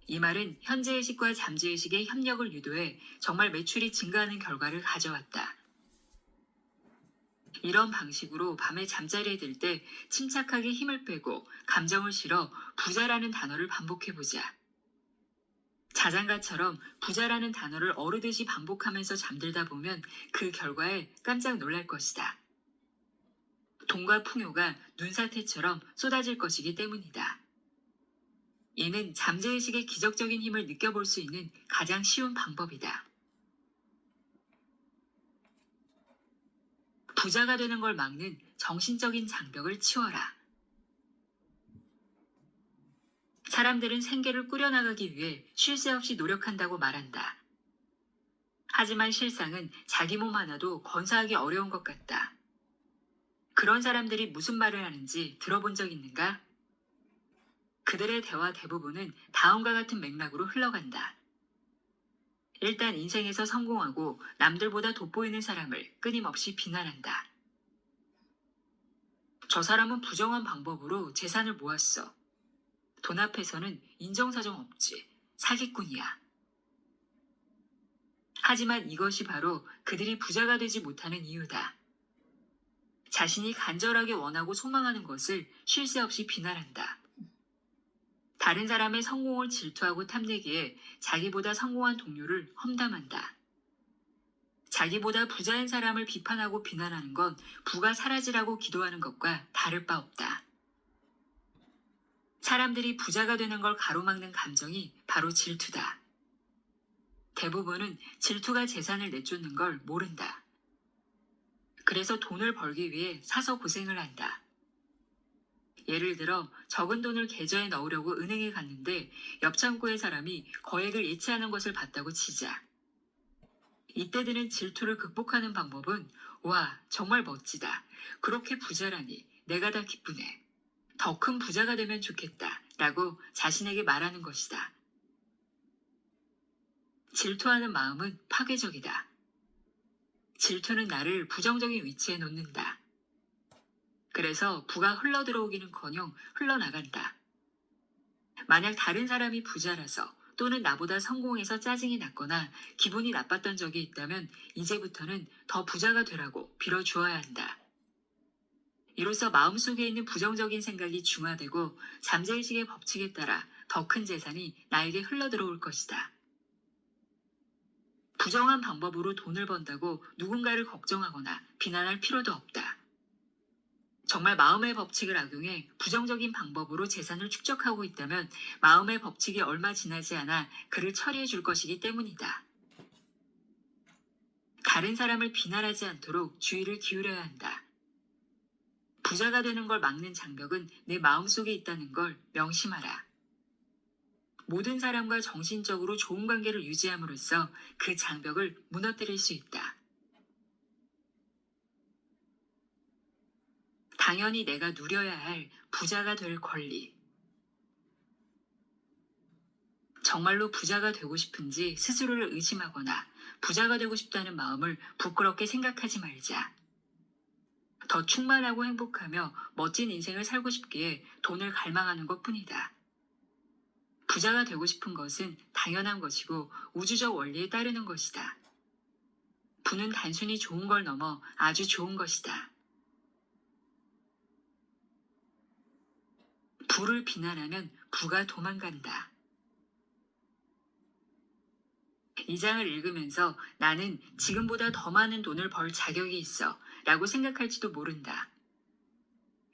이 말은 현재의식과 잠재의식의 협력을 유도해 정말 매출이 증가하는 결과를 가져왔다. 이런 방식으로 밤에 잠자리에 들 때 침착하게 힘을 빼고 감정을 실어 부자라는 단어를 반복해보자. 자장가처럼 부자라는 단어를 어르듯이 반복하면서 잠들다 보면 그 결과에 깜짝 놀랄 것이다. 돈과 풍요가 눈사태처럼 쏟아질 것이기 때문이다. 이는 잠재의식의 기적적인 힘을 느껴볼 수 있는 가장 쉬운 방법이다. 부자가 되는 걸 막는 정신적인 장벽을 치워라. 사람들은 생계를 꾸려나가기 위해 쉴 새 없이 노력한다고 말한다. 하지만 실상은 자기 몸 하나도 건사하기 어려운 것 같다. 그런 사람들이 무슨 말을 하는지 들어본 적 있는가? 그들의 대화 대부분은 다음과 같은 맥락으로 흘러간다. 일단 인생에서 성공하고 남들보다 돋보이는 사람을 끊임없이 비난한다. 저 사람은 부정한 방법으로 재산을 모았어. 돈 앞에서는 인정사정 없지. 사기꾼이야. 하지만 이것이 바로 그들이 부자가 되지 못하는 이유다. 자신이 간절하게 원하고 소망하는 것을 쉴 새 없이 비난한다. 다른 사람의 성공을 질투하고 탐내기에 자기보다 성공한 동료를 험담한다. 자기보다 부자인 사람을 비판하고 비난하는 건 부가 사라지라고 기도하는 것과 다를 바 없다. 사람들이 부자가 되는 걸 가로막는 감정이 바로 질투다. 대부분은 질투가 재산을 내쫓는 걸 모른다. 그래서 돈을 벌기 위해 사서 고생을 한다. 예를 들어 적은 돈을 계좌에 넣으려고 은행에 갔는데 옆 창구의 사람이 거액을 예치하는 것을 봤다고 치자. 이때 드는 질투를 극복하는 방법은 와, 정말 멋지다. 그렇게 부자라니 내가 다 기쁘네. 더 큰 부자가 되면 좋겠다. 라고 자신에게 말하는 것이다. 질투하는 마음은 파괴적이다. 질투는 나를 부정적인 위치에 놓는다. 그래서 부가 흘러들어오기는커녕 흘러나간다. 만약 다른 사람이 부자라서 또는 나보다 성공해서 짜증이 났거나 기분이 나빴던 적이 있다면 이제부터는 더 부자가 되라고 빌어주어야 한다. 이로써 마음속에 있는 부정적인 생각이 중화되고 잠재의식의 법칙에 따라 더 큰 재산이 나에게 흘러들어올 것이다. 부정한 방법으로 돈을 번다고 누군가를 걱정하거나 비난할 필요도 없다. 정말 마음의 법칙을 악용해 부정적인 방법으로 재산을 축적하고 있다면 마음의 법칙이 얼마 지나지 않아 그를 처리해 줄 것이기 때문이다. 다른 사람을 비난하지 않도록 주의를 기울여야 한다. 부자가 되는 걸 막는 장벽은 내 마음속에 있다는 걸 명심하라. 모든 사람과 정신적으로 좋은 관계를 유지함으로써 그 장벽을 무너뜨릴 수 있다. 당연히 내가 누려야 할 부자가 될 권리. 정말로 부자가 되고 싶은지 스스로를 의심하거나 부자가 되고 싶다는 마음을 부끄럽게 생각하지 말자. 더 충만하고 행복하며 멋진 인생을 살고 싶기에 돈을 갈망하는 것뿐이다. 부자가 되고 싶은 것은 당연한 것이고 우주적 원리에 따르는 것이다. 부는 단순히 좋은 걸 넘어 아주 좋은 것이다. 부를 비난하면 부가 도망간다. 이 장을 읽으면서 나는 지금보다 더 많은 돈을 벌 자격이 있어 라고 생각할지도 모른다.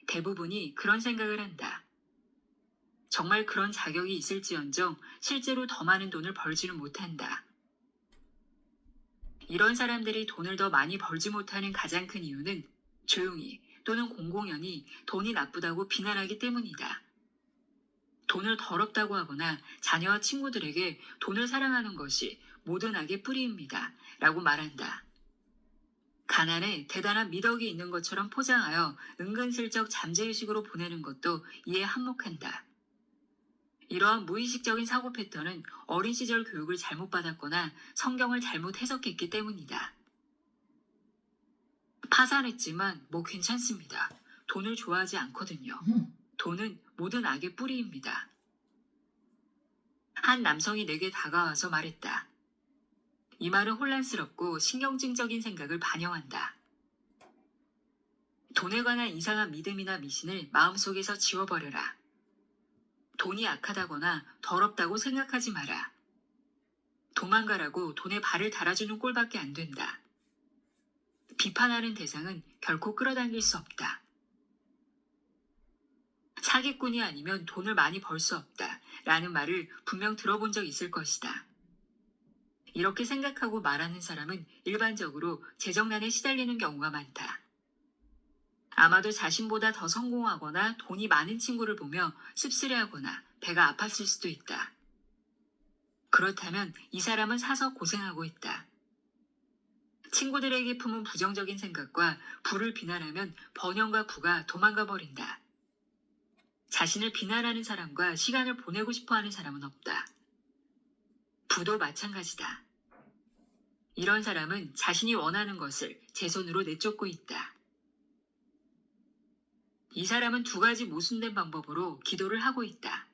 대부분이 그런 생각을 한다. 정말 그런 자격이 있을지언정 실제로 더 많은 돈을 벌지는 못한다. 이런 사람들이 돈을 더 많이 벌지 못하는 가장 큰 이유는 조용히 또는 공공연히 돈이 나쁘다고 비난하기 때문이다. 돈을 더럽다고 하거나 자녀와 친구들에게 돈을 사랑하는 것이 모든 악의 뿌리입니다. 라고 말한다. 가난에 대단한 미덕이 있는 것처럼 포장하여 은근슬쩍 잠재의식으로 보내는 것도 이에 한몫한다. 이러한 무의식적인 사고 패턴은 어린 시절 교육을 잘못 받았거나 성경을 잘못 해석했기 때문이다. 파산했지만 뭐 괜찮습니다. 돈을 좋아하지 않거든요. 돈은 모든 악의 뿌리입니다. 한 남성이 내게 다가와서 말했다. 이 말은 혼란스럽고 신경증적인 생각을 반영한다. 돈에 관한 이상한 믿음이나 미신을 마음속에서 지워버려라. 돈이 악하다거나 더럽다고 생각하지 마라. 도망가라고 돈에 발을 달아주는 꼴밖에 안 된다. 비판하는 대상은 결코 끌어당길 수 없다. 사기꾼이 아니면 돈을 많이 벌 수 없다. 라는 말을 분명 들어본 적 있을 것이다. 이렇게 생각하고 말하는 사람은 일반적으로 재정난에 시달리는 경우가 많다. 아마도 자신보다 더 성공하거나 돈이 많은 친구를 보며 씁쓸해하거나 배가 아팠을 수도 있다. 그렇다면 이 사람은 사서 고생하고 있다. 친구들에게 품은 부정적인 생각과 부를 비난하면 번영과 부가 도망가 버린다. 자신을 비난하는 사람과 시간을 보내고 싶어하는 사람은 없다. 부도 마찬가지다. 이런 사람은 자신이 원하는 것을 제 손으로 내쫓고 있다. 이 사람은 두 가지 모순된 방법으로 기도를 하고 있다.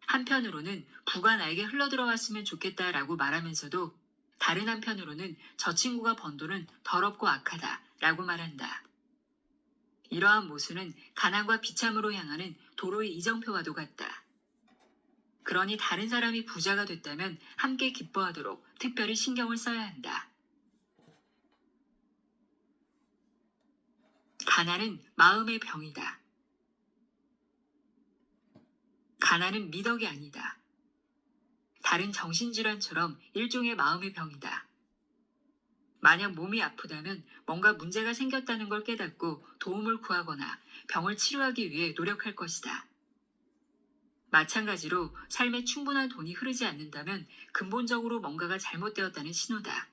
한편으로는 부가 나에게 흘러들어왔으면 좋겠다라고 말하면서도 다른 한편으로는 저 친구가 번 돈은 더럽고 악하다라고 말한다. 이러한 모순은 가난과 비참으로 향하는 도로의 이정표와도 같다. 그러니 다른 사람이 부자가 됐다면 함께 기뻐하도록 특별히 신경을 써야 한다. 가난은 마음의 병이다. 가난은 미덕이 아니다. 다른 정신질환처럼 일종의 마음의 병이다. 만약 몸이 아프다면 뭔가 문제가 생겼다는 걸 깨닫고 도움을 구하거나 병을 치료하기 위해 노력할 것이다. 마찬가지로 삶에 충분한 돈이 흐르지 않는다면 근본적으로 뭔가가 잘못되었다는 신호다.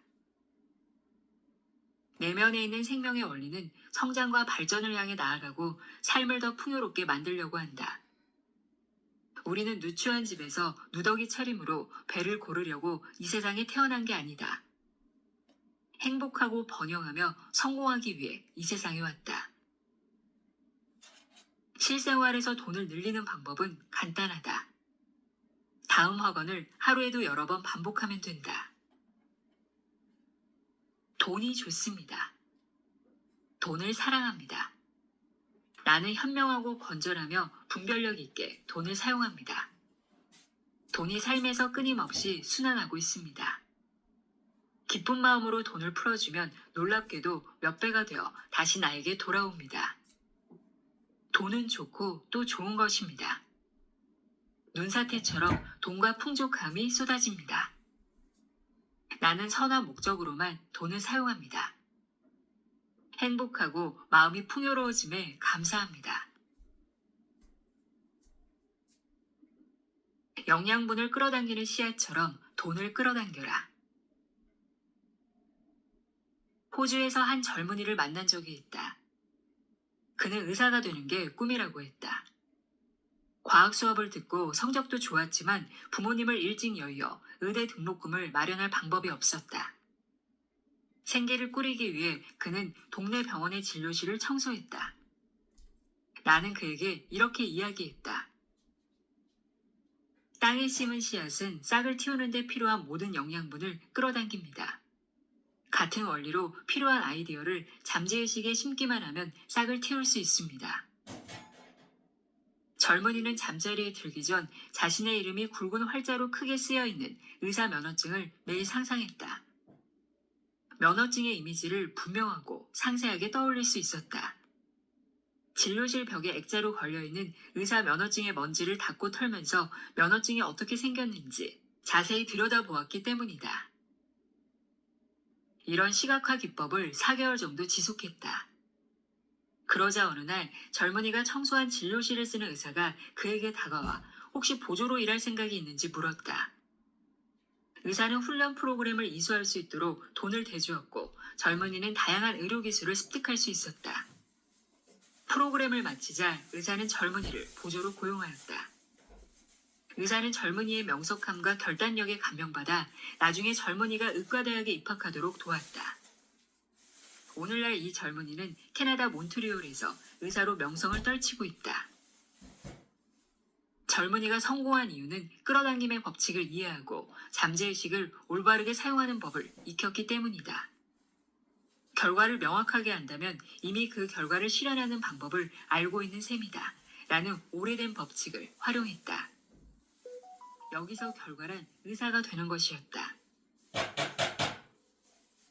내면에 있는 생명의 원리는 성장과 발전을 향해 나아가고 삶을 더 풍요롭게 만들려고 한다. 우리는 누추한 집에서 누더기 차림으로 배를 고르려고 이 세상에 태어난 게 아니다. 행복하고 번영하며 성공하기 위해 이 세상에 왔다. 실생활에서 돈을 늘리는 방법은 간단하다. 다음 확언을 하루에도 여러 번 반복하면 된다. 돈이 좋습니다. 돈을 사랑합니다. 나는 현명하고 건전하며 분별력 있게 돈을 사용합니다. 돈이 삶에서 끊임없이 순환하고 있습니다. 기쁜 마음으로 돈을 풀어주면 놀랍게도 몇 배가 되어 다시 나에게 돌아옵니다. 돈은 좋고 또 좋은 것입니다. 눈사태처럼 돈과 풍족함이 쏟아집니다. 나는 선한 목적으로만 돈을 사용합니다. 행복하고 마음이 풍요로워짐에 감사합니다. 영양분을 끌어당기는 씨앗처럼 돈을 끌어당겨라. 호주에서 한 젊은이를 만난 적이 있다. 그는 의사가 되는 게 꿈이라고 했다. 과학 수업을 듣고 성적도 좋았지만 부모님을 일찍 여의어 의대 등록금을 마련할 방법이 없었다. 생계를 꾸리기 위해 그는 동네 병원의 진료실을 청소했다. 나는 그에게 이렇게 이야기했다. 땅에 심은 씨앗은 싹을 틔우는 데 필요한 모든 영양분을 끌어당깁니다. 같은 원리로 필요한 아이디어를 잠재의식에 심기만 하면 싹을 틔울 수 있습니다. 젊은이는 잠자리에 들기 전 자신의 이름이 굵은 활자로 크게 쓰여있는 의사 면허증을 매일 상상했다. 면허증의 이미지를 분명하고 상세하게 떠올릴 수 있었다. 진료실 벽에 액자로 걸려있는 의사 면허증의 먼지를 닦고 털면서 면허증이 어떻게 생겼는지 자세히 들여다보았기 때문이다. 이런 시각화 기법을 4개월 정도 지속했다. 그러자 어느 날 젊은이가 청소한 진료실을 쓰는 의사가 그에게 다가와 혹시 보조로 일할 생각이 있는지 물었다. 의사는 훈련 프로그램을 이수할 수 있도록 돈을 대주었고 젊은이는 다양한 의료기술을 습득할 수 있었다. 프로그램을 마치자 의사는 젊은이를 보조로 고용하였다. 의사는 젊은이의 명석함과 결단력에 감명받아 나중에 젊은이가 의과대학에 입학하도록 도왔다. 오늘날 이 젊은이는 캐나다 몬트리올에서 의사로 명성을 떨치고 있다. 젊은이가 성공한 이유는 끌어당김의 법칙을 이해하고 잠재의식을 올바르게 사용하는 법을 익혔기 때문이다. 결과를 명확하게 한다면 이미 그 결과를 실현하는 방법을 알고 있는 셈이다. 라는 오래된 법칙을 활용했다. 여기서 결과란 의사가 되는 것이었다.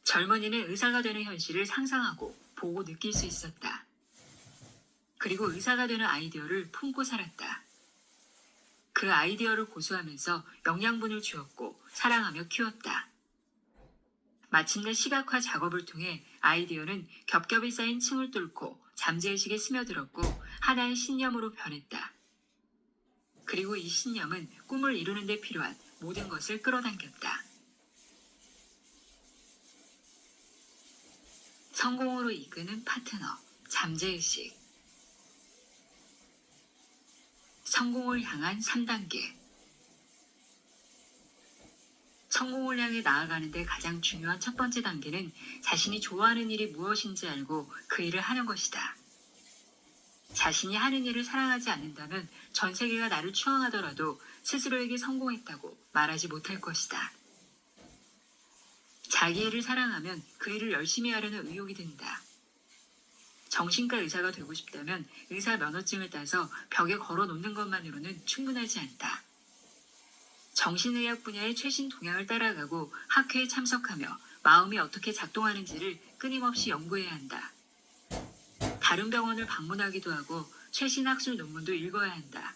젊은이는 의사가 되는 현실을 상상하고 보고 느낄 수 있었다. 그리고 의사가 되는 아이디어를 품고 살았다. 그 아이디어를 고수하면서 영양분을 주었고 사랑하며 키웠다. 마침내 시각화 작업을 통해 아이디어는 겹겹이 쌓인 층을 뚫고 잠재의식에 스며들었고 하나의 신념으로 변했다. 그리고 이 신념은 꿈을 이루는 데 필요한 모든 것을 끌어당겼다. 성공으로 이끄는 파트너, 잠재의식. 성공을 향한 3단계. 성공을 향해 나아가는 데 가장 중요한 첫 번째 단계는 자신이 좋아하는 일이 무엇인지 알고 그 일을 하는 것이다. 자신이 하는 일을 사랑하지 않는다면 전 세계가 나를 추앙하더라도 스스로에게 성공했다고 말하지 못할 것이다. 자기 일을 사랑하면 그 일을 열심히 하려는 의욕이 든다. 정신과 의사가 되고 싶다면 의사 면허증을 따서 벽에 걸어 놓는 것만으로는 충분하지 않다. 정신의학 분야의 최신 동향을 따라가고 학회에 참석하며 마음이 어떻게 작동하는지를 끊임없이 연구해야 한다. 다른 병원을 방문하기도 하고 최신 학술 논문도 읽어야 한다.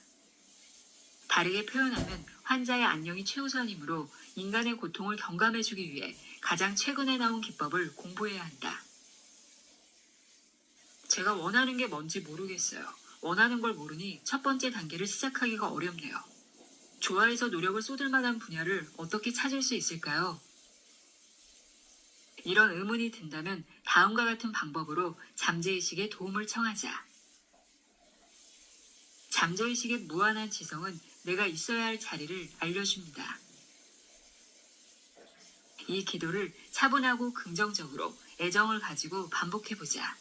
다르게 표현하면 환자의 안녕이 최우선이므로 인간의 고통을 경감해주기 위해 가장 최근에 나온 기법을 공부해야 한다. 제가 원하는 게 뭔지 모르겠어요. 원하는 걸 모르니 첫 번째 단계를 시작하기가 어렵네요. 좋아해서 노력을 쏟을 만한 분야를 어떻게 찾을 수 있을까요? 이런 의문이 든다면 다음과 같은 방법으로 잠재의식에 도움을 청하자. 잠재의식의 무한한 지성은 내가 있어야 할 자리를 알려줍니다. 이 기도를 차분하고 긍정적으로 애정을 가지고 반복해보자.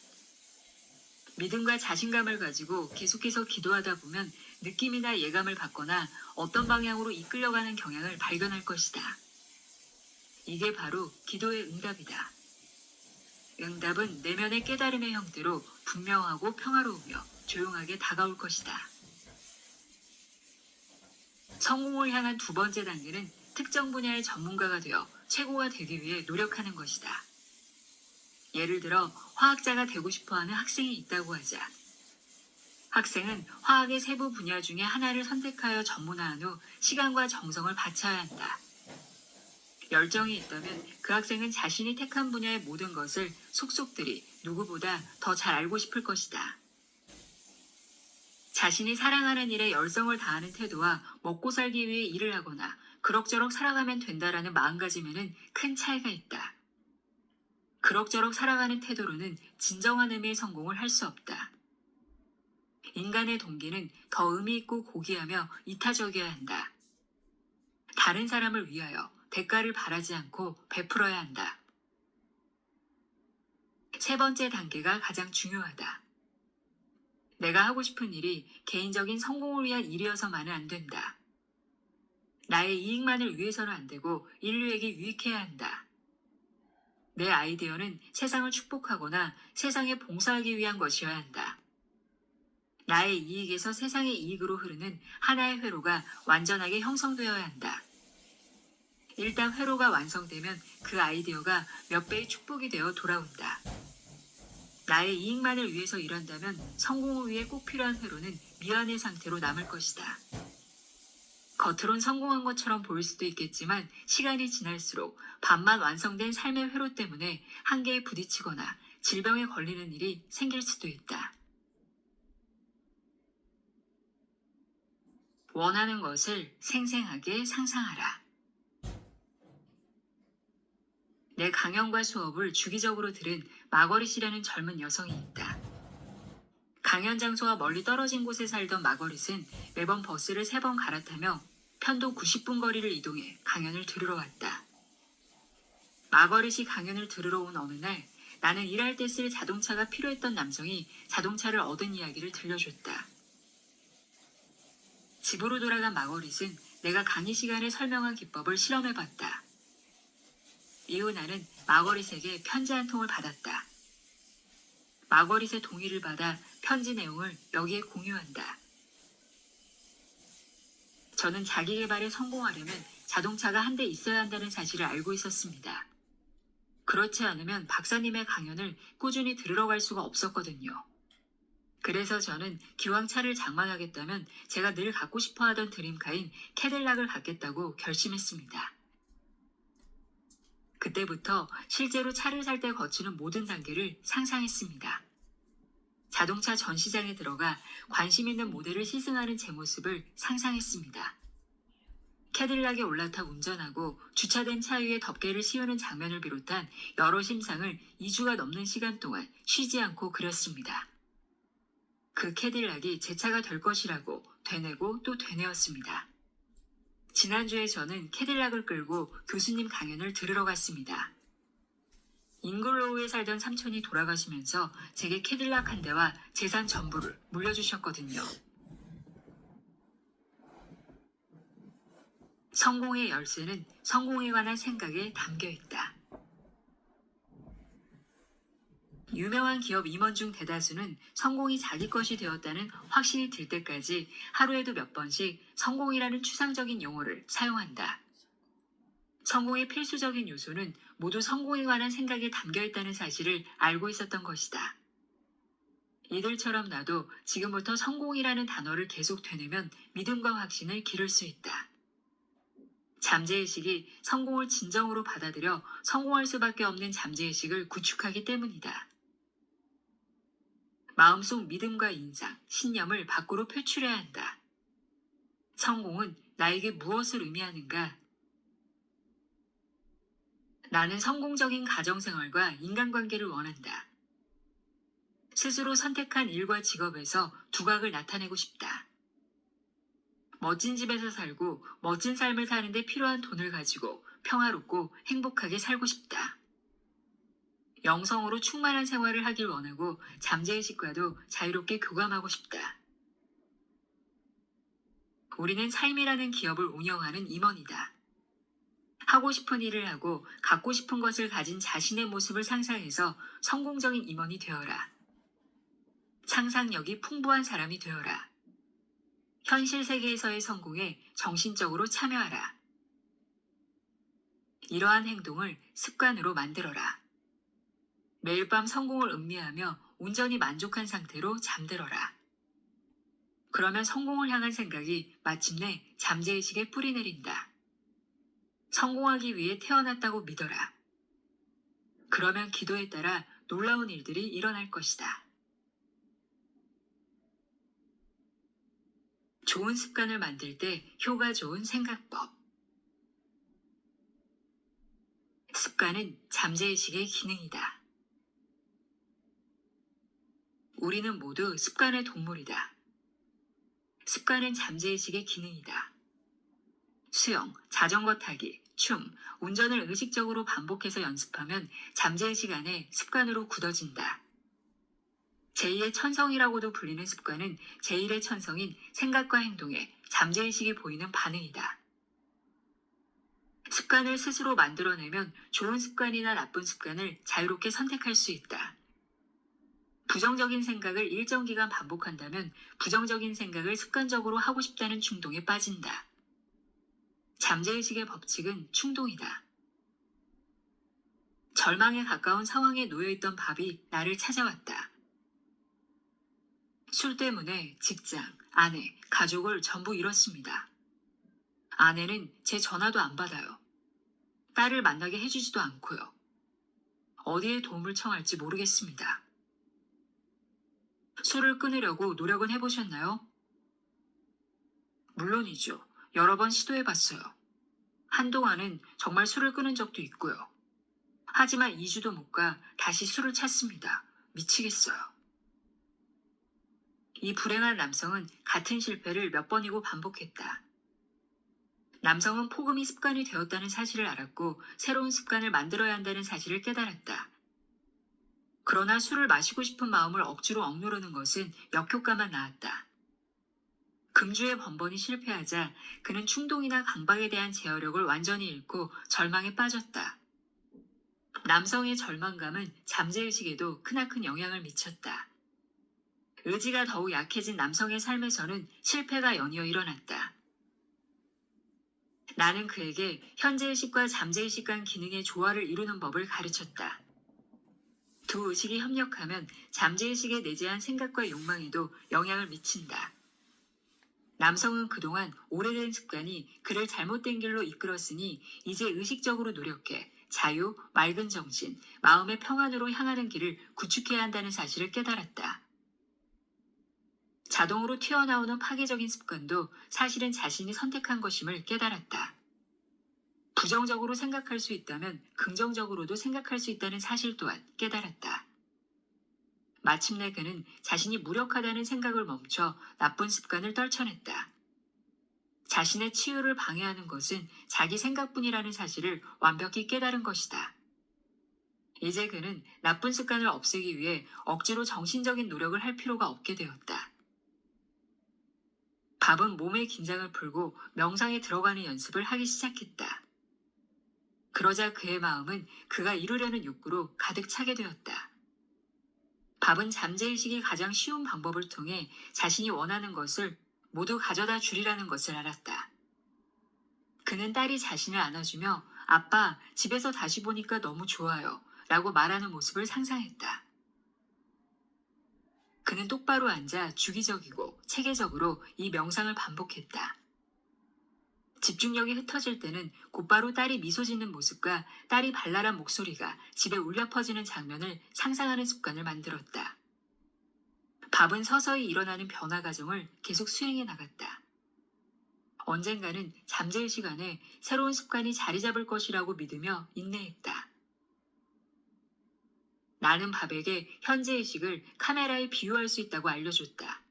믿음과 자신감을 가지고 계속해서 기도하다 보면 느낌이나 예감을 받거나 어떤 방향으로 이끌려가는 경향을 발견할 것이다. 이게 바로 기도의 응답이다. 응답은 내면의 깨달음의 형태로 분명하고 평화로우며 조용하게 다가올 것이다. 성공을 향한 두 번째 단계는 특정 분야의 전문가가 되어 최고가 되기 위해 노력하는 것이다. 예를 들어 화학자가 되고 싶어하는 학생이 있다고 하자. 학생은 화학의 세부 분야 중에 하나를 선택하여 전문화한 후 시간과 정성을 바쳐야 한다. 열정이 있다면 그 학생은 자신이 택한 분야의 모든 것을 속속들이 누구보다 더 잘 알고 싶을 것이다. 자신이 사랑하는 일에 열성을 다하는 태도와 먹고 살기 위해 일을 하거나 그럭저럭 살아가면 된다라는 마음가짐에는 큰 차이가 있다. 그럭저럭 살아가는 태도로는 진정한 의미의 성공을 할 수 없다. 인간의 동기는 더 의미 있고 고귀하며 이타적이어야 한다. 다른 사람을 위하여 대가를 바라지 않고 베풀어야 한다. 세 번째 단계가 가장 중요하다. 내가 하고 싶은 일이 개인적인 성공을 위한 일이어서만은 안 된다. 나의 이익만을 위해서는 안 되고 인류에게 유익해야 한다. 내 아이디어는 세상을 축복하거나 세상에 봉사하기 위한 것이어야 한다. 나의 이익에서 세상의 이익으로 흐르는 하나의 회로가 완전하게 형성되어야 한다. 일단 회로가 완성되면 그 아이디어가 몇 배의 축복이 되어 돌아온다. 나의 이익만을 위해서 일한다면 성공을 위해 꼭 필요한 회로는 미완의 상태로 남을 것이다. 겉으론 성공한 것처럼 보일 수도 있겠지만 시간이 지날수록 반만 완성된 삶의 회로 때문에 한계에 부딪히거나 질병에 걸리는 일이 생길 수도 있다. 원하는 것을 생생하게 상상하라. 내 강연과 수업을 주기적으로 들은 마거리 씨라는 젊은 여성이 있다. 강연 장소와 멀리 떨어진 곳에 살던 마거릿은 매번 버스를 3번 갈아타며 편도 90분 거리를 이동해 강연을 들으러 왔다. 마거릿이 강연을 들으러 온 어느 날 나는 일할 때 쓸 자동차가 필요했던 남성이 자동차를 얻은 이야기를 들려줬다. 집으로 돌아간 마거릿은 내가 강의 시간에 설명한 기법을 실험해봤다. 이후 나는 마거릿에게 편지 한 통을 받았다. 마거릿의 동의를 받아 편지 내용을 여기에 공유한다. 저는 자기 개발에 성공하려면 자동차가 한 대 있어야 한다는 사실을 알고 있었습니다. 그렇지 않으면 박사님의 강연을 꾸준히 들으러 갈 수가 없었거든요. 그래서 저는 기왕 차를 장만하겠다면 제가 늘 갖고 싶어 하던 드림카인 캐딜락을 갖겠다고 결심했습니다. 그때부터 실제로 차를 살 때 거치는 모든 단계를 상상했습니다. 자동차 전시장에 들어가 관심 있는 모델을 시승하는 제 모습을 상상했습니다. 캐딜락에 올라타 운전하고 주차된 차 위에 덮개를 씌우는 장면을 비롯한 여러 심상을 2주가 넘는 시간 동안 쉬지 않고 그렸습니다. 그 캐딜락이 제 차가 될 것이라고 되뇌고 또 되뇌었습니다. 지난주에 저는 캐딜락을 끌고 교수님 강연을 들으러 갔습니다. 잉글로우에 살던 삼촌이 돌아가시면서 제게 캐딜락 한 대와 재산 전부를 물려주셨거든요. 성공의 열쇠는 성공에 관한 생각에 담겨 있다. 유명한 기업 임원 중 대다수는 성공이 자기 것이 되었다는 확신이 들 때까지 하루에도 몇 번씩 성공이라는 추상적인 용어를 사용한다. 성공의 필수적인 요소는 모두 성공에 관한 생각에 담겨 있다는 사실을 알고 있었던 것이다. 이들처럼 나도 지금부터 성공이라는 단어를 계속 되뇌면 믿음과 확신을 기를 수 있다. 잠재의식이 성공을 진정으로 받아들여 성공할 수밖에 없는 잠재의식을 구축하기 때문이다. 마음속 믿음과 인상, 신념을 밖으로 표출해야 한다. 성공은 나에게 무엇을 의미하는가? 나는 성공적인 가정생활과 인간관계를 원한다. 스스로 선택한 일과 직업에서 두각을 나타내고 싶다. 멋진 집에서 살고 멋진 삶을 사는데 필요한 돈을 가지고 평화롭고 행복하게 살고 싶다. 영성으로 충만한 생활을 하길 원하고 잠재의식과도 자유롭게 교감하고 싶다. 우리는 삶이라는 기업을 운영하는 임원이다. 하고 싶은 일을 하고 갖고 싶은 것을 가진 자신의 모습을 상상해서 성공적인 임원이 되어라. 상상력이 풍부한 사람이 되어라. 현실 세계에서의 성공에 정신적으로 참여하라. 이러한 행동을 습관으로 만들어라. 매일 밤 성공을 음미하며 온전히 만족한 상태로 잠들어라. 그러면 성공을 향한 생각이 마침내 잠재의식에 뿌리내린다. 성공하기 위해 태어났다고 믿어라. 그러면 기도에 따라 놀라운 일들이 일어날 것이다. 좋은 습관을 만들 때 효과 좋은 생각법. 습관은 잠재의식의 기능이다. 우리는 모두 습관의 동물이다. 습관은 잠재의식의 기능이다. 수영, 자전거 타기, 춤, 운전을 의식적으로 반복해서 연습하면 잠재의식 안에 습관으로 굳어진다. 제2의 천성이라고도 불리는 습관은 제1의 천성인 생각과 행동에 잠재의식이 보이는 반응이다. 습관을 스스로 만들어내면 좋은 습관이나 나쁜 습관을 자유롭게 선택할 수 있다. 부정적인 생각을 일정 기간 반복한다면 부정적인 생각을 습관적으로 하고 싶다는 충동에 빠진다. 잠재의식의 법칙은 충동이다. 절망에 가까운 상황에 놓여있던 밥이 나를 찾아왔다. 술 때문에 직장, 아내, 가족을 전부 잃었습니다. 아내는 제 전화도 안 받아요. 딸을 만나게 해주지도 않고요. 어디에 도움을 청할지 모르겠습니다. 술을 끊으려고 노력은 해보셨나요? 물론이죠. 여러 번 시도해봤어요. 한동안은 정말 술을 끊은 적도 있고요. 하지만 2주도 못 가 다시 술을 찾습니다. 미치겠어요. 이 불행한 남성은 같은 실패를 몇 번이고 반복했다. 남성은 폭음이 습관이 되었다는 사실을 알았고 새로운 습관을 만들어야 한다는 사실을 깨달았다. 그러나 술을 마시고 싶은 마음을 억지로 억누르는 것은 역효과만 낳았다. 금주의 번번이 실패하자 그는 충동이나 강박에 대한 제어력을 완전히 잃고 절망에 빠졌다. 남성의 절망감은 잠재의식에도 크나큰 영향을 미쳤다. 의지가 더욱 약해진 남성의 삶에서는 실패가 연이어 일어났다. 나는 그에게 현재의식과 잠재의식 간 기능의 조화를 이루는 법을 가르쳤다. 두 의식이 협력하면 잠재의식에 내재한 생각과 욕망에도 영향을 미친다. 남성은 그동안 오래된 습관이 그를 잘못된 길로 이끌었으니 이제 의식적으로 노력해 자유, 맑은 정신, 마음의 평안으로 향하는 길을 구축해야 한다는 사실을 깨달았다. 자동으로 튀어나오는 파괴적인 습관도 사실은 자신이 선택한 것임을 깨달았다. 부정적으로 생각할 수 있다면 긍정적으로도 생각할 수 있다는 사실 또한 깨달았다. 마침내 그는 자신이 무력하다는 생각을 멈춰 나쁜 습관을 떨쳐냈다. 자신의 치유를 방해하는 것은 자기 생각뿐이라는 사실을 완벽히 깨달은 것이다. 이제 그는 나쁜 습관을 없애기 위해 억지로 정신적인 노력을 할 필요가 없게 되었다. 밥은 몸의 긴장을 풀고 명상에 들어가는 연습을 하기 시작했다. 그러자 그의 마음은 그가 이루려는 욕구로 가득 차게 되었다. 밥은 잠재의식이 가장 쉬운 방법을 통해 자신이 원하는 것을 모두 가져다 주리라는 것을 알았다. 그는 딸이 자신을 안아주며 아빠, 집에서 다시 보니까 너무 좋아요 라고 말하는 모습을 상상했다. 그는 똑바로 앉아 주기적이고 체계적으로 이 명상을 반복했다. 집중력이 흩어질 때는 곧바로 딸이 미소 짓는 모습과 딸이 발랄한 목소리가 집에 울려 퍼지는 장면을 상상하는 습관을 만들었다. 밥은 서서히 일어나는 변화 과정을 계속 수행해 나갔다. 언젠가는 잠잘 시간에 새로운 습관이 자리 잡을 것이라고 믿으며 인내했다. 나는 밥에게 현재의식을 카메라에 비유할 수 있다고 알려줬다.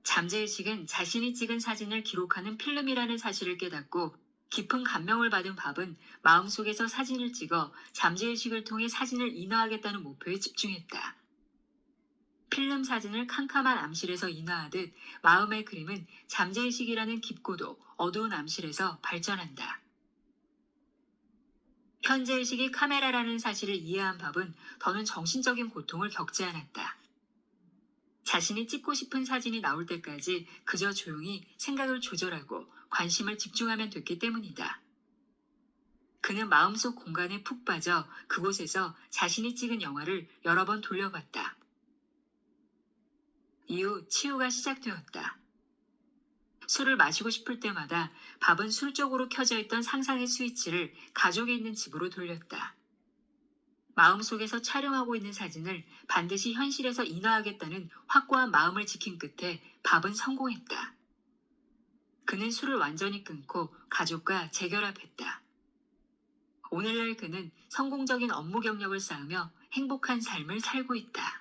잠재의식은 자신이 찍은 사진을 기록하는 필름이라는 사실을 깨닫고 깊은 감명을 받은 밥은 마음속에서 사진을 찍어 잠재의식을 통해 사진을 인화하겠다는 목표에 집중했다. 필름 사진을 캄캄한 암실에서 인화하듯 마음의 그림은 잠재의식이라는 깊고도 어두운 암실에서 발전한다. 현재의식이 카메라라는 사실을 이해한 밥은 더는 정신적인 고통을 겪지 않았다. 자신이 찍고 싶은 사진이 나올 때까지 그저 조용히 생각을 조절하고 관심을 집중하면 됐기 때문이다. 그는 마음속 공간에 푹 빠져 그곳에서 자신이 찍은 영화를 여러 번 돌려봤다. 이후 치유가 시작되었다. 술을 마시고 싶을 때마다 밥은 술 쪽으로 켜져 있던 상상의 스위치를 가족이 있는 집으로 돌렸다. 마음속에서 촬영하고 있는 사진을 반드시 현실에서 인화하겠다는 확고한 마음을 지킨 끝에 밥은 성공했다. 그는 술을 완전히 끊고 가족과 재결합했다. 오늘날 그는 성공적인 업무 경력을 쌓으며 행복한 삶을 살고 있다.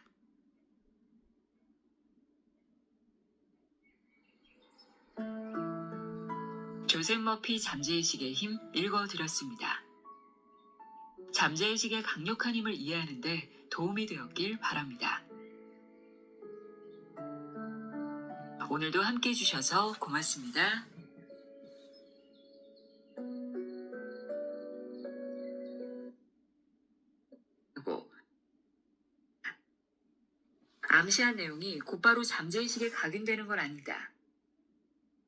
조셉 머피 잠재의식의 힘 읽어드렸습니다. 잠재의식의 강력한 힘을 이해하는 데 도움이 되었길 바랍니다. 오늘도 함께 해주셔서 고맙습니다. 그리고 암시한 내용이 곧바로 잠재의식에 각인되는 건 아니다.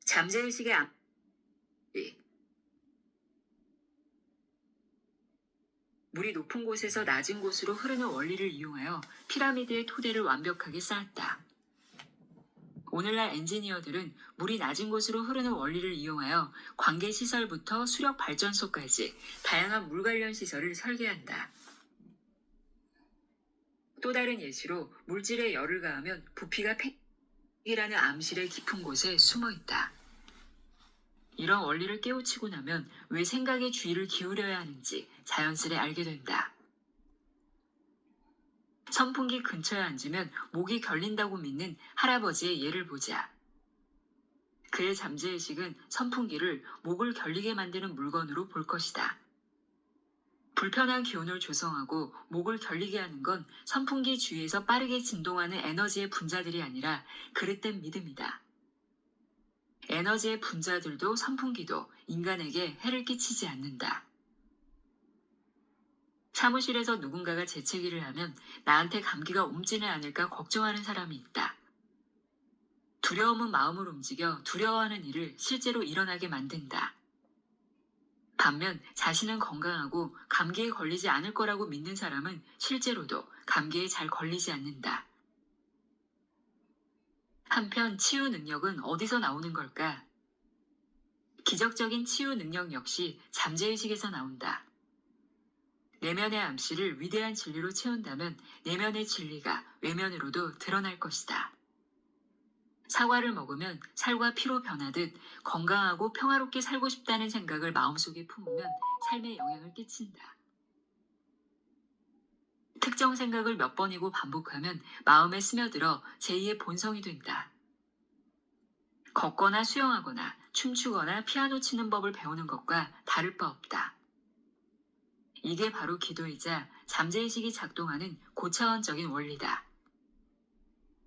잠재의식의 물이 높은 곳에서 낮은 곳으로 흐르는 원리를 이용하여 피라미드의 토대를 완벽하게 쌓았다. 오늘날 엔지니어들은 물이 낮은 곳으로 흐르는 원리를 이용하여 관계시설부터 수력발전소까지 다양한 물 관련 시설을 설계한다. 또 다른 예시로 물질에 열을 가하면 부피가 팩이라는 암실의 깊은 곳에 숨어 있다. 이런 원리를 깨우치고 나면 왜 생각에 주의를 기울여야 하는지 자연스레 알게 된다. 선풍기 근처에 앉으면 목이 결린다고 믿는 할아버지의 예를 보자. 그의 잠재의식은 선풍기를 목을 결리게 만드는 물건으로 볼 것이다. 불편한 기온을 조성하고 목을 결리게 하는 건 선풍기 주위에서 빠르게 진동하는 에너지의 분자들이 아니라 그릇된 믿음이다. 에너지의 분자들도 선풍기도 인간에게 해를 끼치지 않는다. 사무실에서 누군가가 재채기를 하면 나한테 감기가 옮지는 않을까 걱정하는 사람이 있다. 두려움은 마음을 움직여 두려워하는 일을 실제로 일어나게 만든다. 반면 자신은 건강하고 감기에 걸리지 않을 거라고 믿는 사람은 실제로도 감기에 잘 걸리지 않는다. 한편 치유 능력은 어디서 나오는 걸까? 기적적인 치유 능력 역시 잠재의식에서 나온다. 내면의 암시를 위대한 진리로 채운다면 내면의 진리가 외면으로도 드러날 것이다. 사과를 먹으면 살과 피로 변하듯 건강하고 평화롭게 살고 싶다는 생각을 마음속에 품으면 삶에 영향을 끼친다. 특정 생각을 몇 번이고 반복하면 마음에 스며들어 제2의 본성이 된다. 걷거나 수영하거나 춤추거나 피아노 치는 법을 배우는 것과 다를 바 없다. 이게 바로 기도이자 잠재의식이 작동하는 고차원적인 원리다.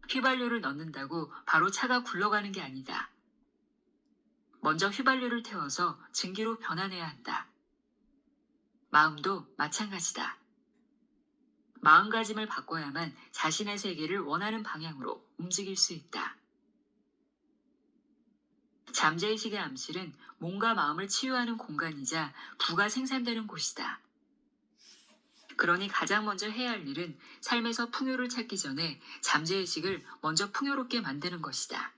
휘발유를 넣는다고 바로 차가 굴러가는 게 아니다. 먼저 휘발유를 태워서 증기로 변환해야 한다. 마음도 마찬가지다. 마음가짐을 바꿔야만 자신의 세계를 원하는 방향으로 움직일 수 있다. 잠재의식의 암실은 몸과 마음을 치유하는 공간이자 부가 생산되는 곳이다. 그러니 가장 먼저 해야 할 일은 삶에서 풍요를 찾기 전에 잠재의식을 먼저 풍요롭게 만드는 것이다.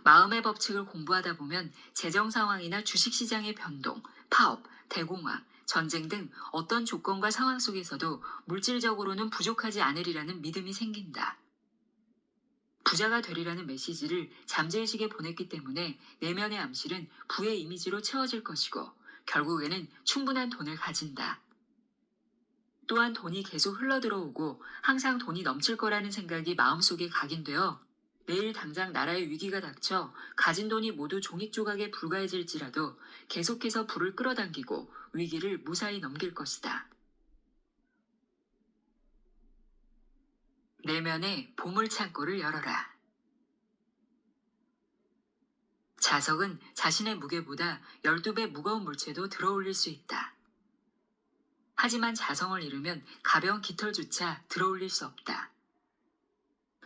마음의 법칙을 공부하다 보면 재정 상황이나 주식시장의 변동, 파업, 대공황, 전쟁 등 어떤 조건과 상황 속에서도 물질적으로는 부족하지 않으리라는 믿음이 생긴다. 부자가 되리라는 메시지를 잠재의식에 보냈기 때문에 내면의 암실은 부의 이미지로 채워질 것이고 결국에는 충분한 돈을 가진다. 또한 돈이 계속 흘러들어오고 항상 돈이 넘칠 거라는 생각이 마음속에 각인되어 내일 당장 나라에 위기가 닥쳐 가진 돈이 모두 종잇 조각에 불과해질지라도 계속해서 부를 끌어당기고 위기를 무사히 넘길 것이다. 내면의 보물창고를 열어라. 자석은 자신의 무게보다 12배 무거운 물체도 들어올릴 수 있다. 하지만 자성을 잃으면 가벼운 깃털조차 들어올릴 수 없다.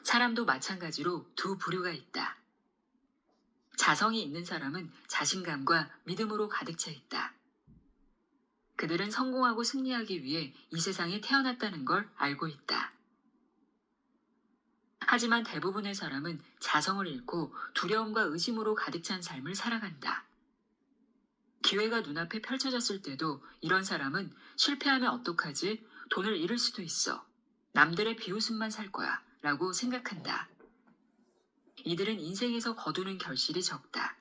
사람도 마찬가지로 두 부류가 있다. 자성이 있는 사람은 자신감과 믿음으로 가득 차 있다. 그들은 성공하고 승리하기 위해 이 세상에 태어났다는 걸 알고 있다. 하지만 대부분의 사람은 자성을 잃고 두려움과 의심으로 가득 찬 삶을 살아간다. 기회가 눈앞에 펼쳐졌을 때도 이런 사람은 실패하면 어떡하지? 돈을 잃을 수도 있어. 남들의 비웃음만 살 거야. 라고 생각한다. 이들은 인생에서 거두는 결실이 적다.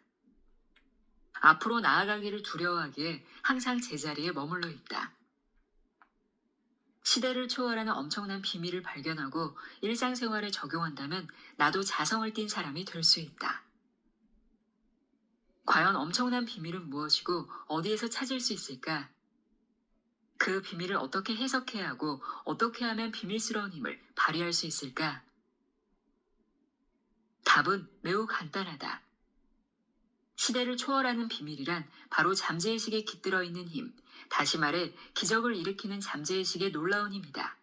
앞으로 나아가기를 두려워하기에 항상 제자리에 머물러 있다. 시대를 초월하는 엄청난 비밀을 발견하고 일상생활에 적용한다면 나도 자성을 띤 사람이 될 수 있다. 과연 엄청난 비밀은 무엇이고 어디에서 찾을 수 있을까? 그 비밀을 어떻게 해석해야 하고 어떻게 하면 비밀스러운 힘을 발휘할 수 있을까? 답은 매우 간단하다. 시대를 초월하는 비밀이란 바로 잠재의식에 깃들어 있는 힘, 다시 말해 기적을 일으키는 잠재의식의 놀라운 힘이다.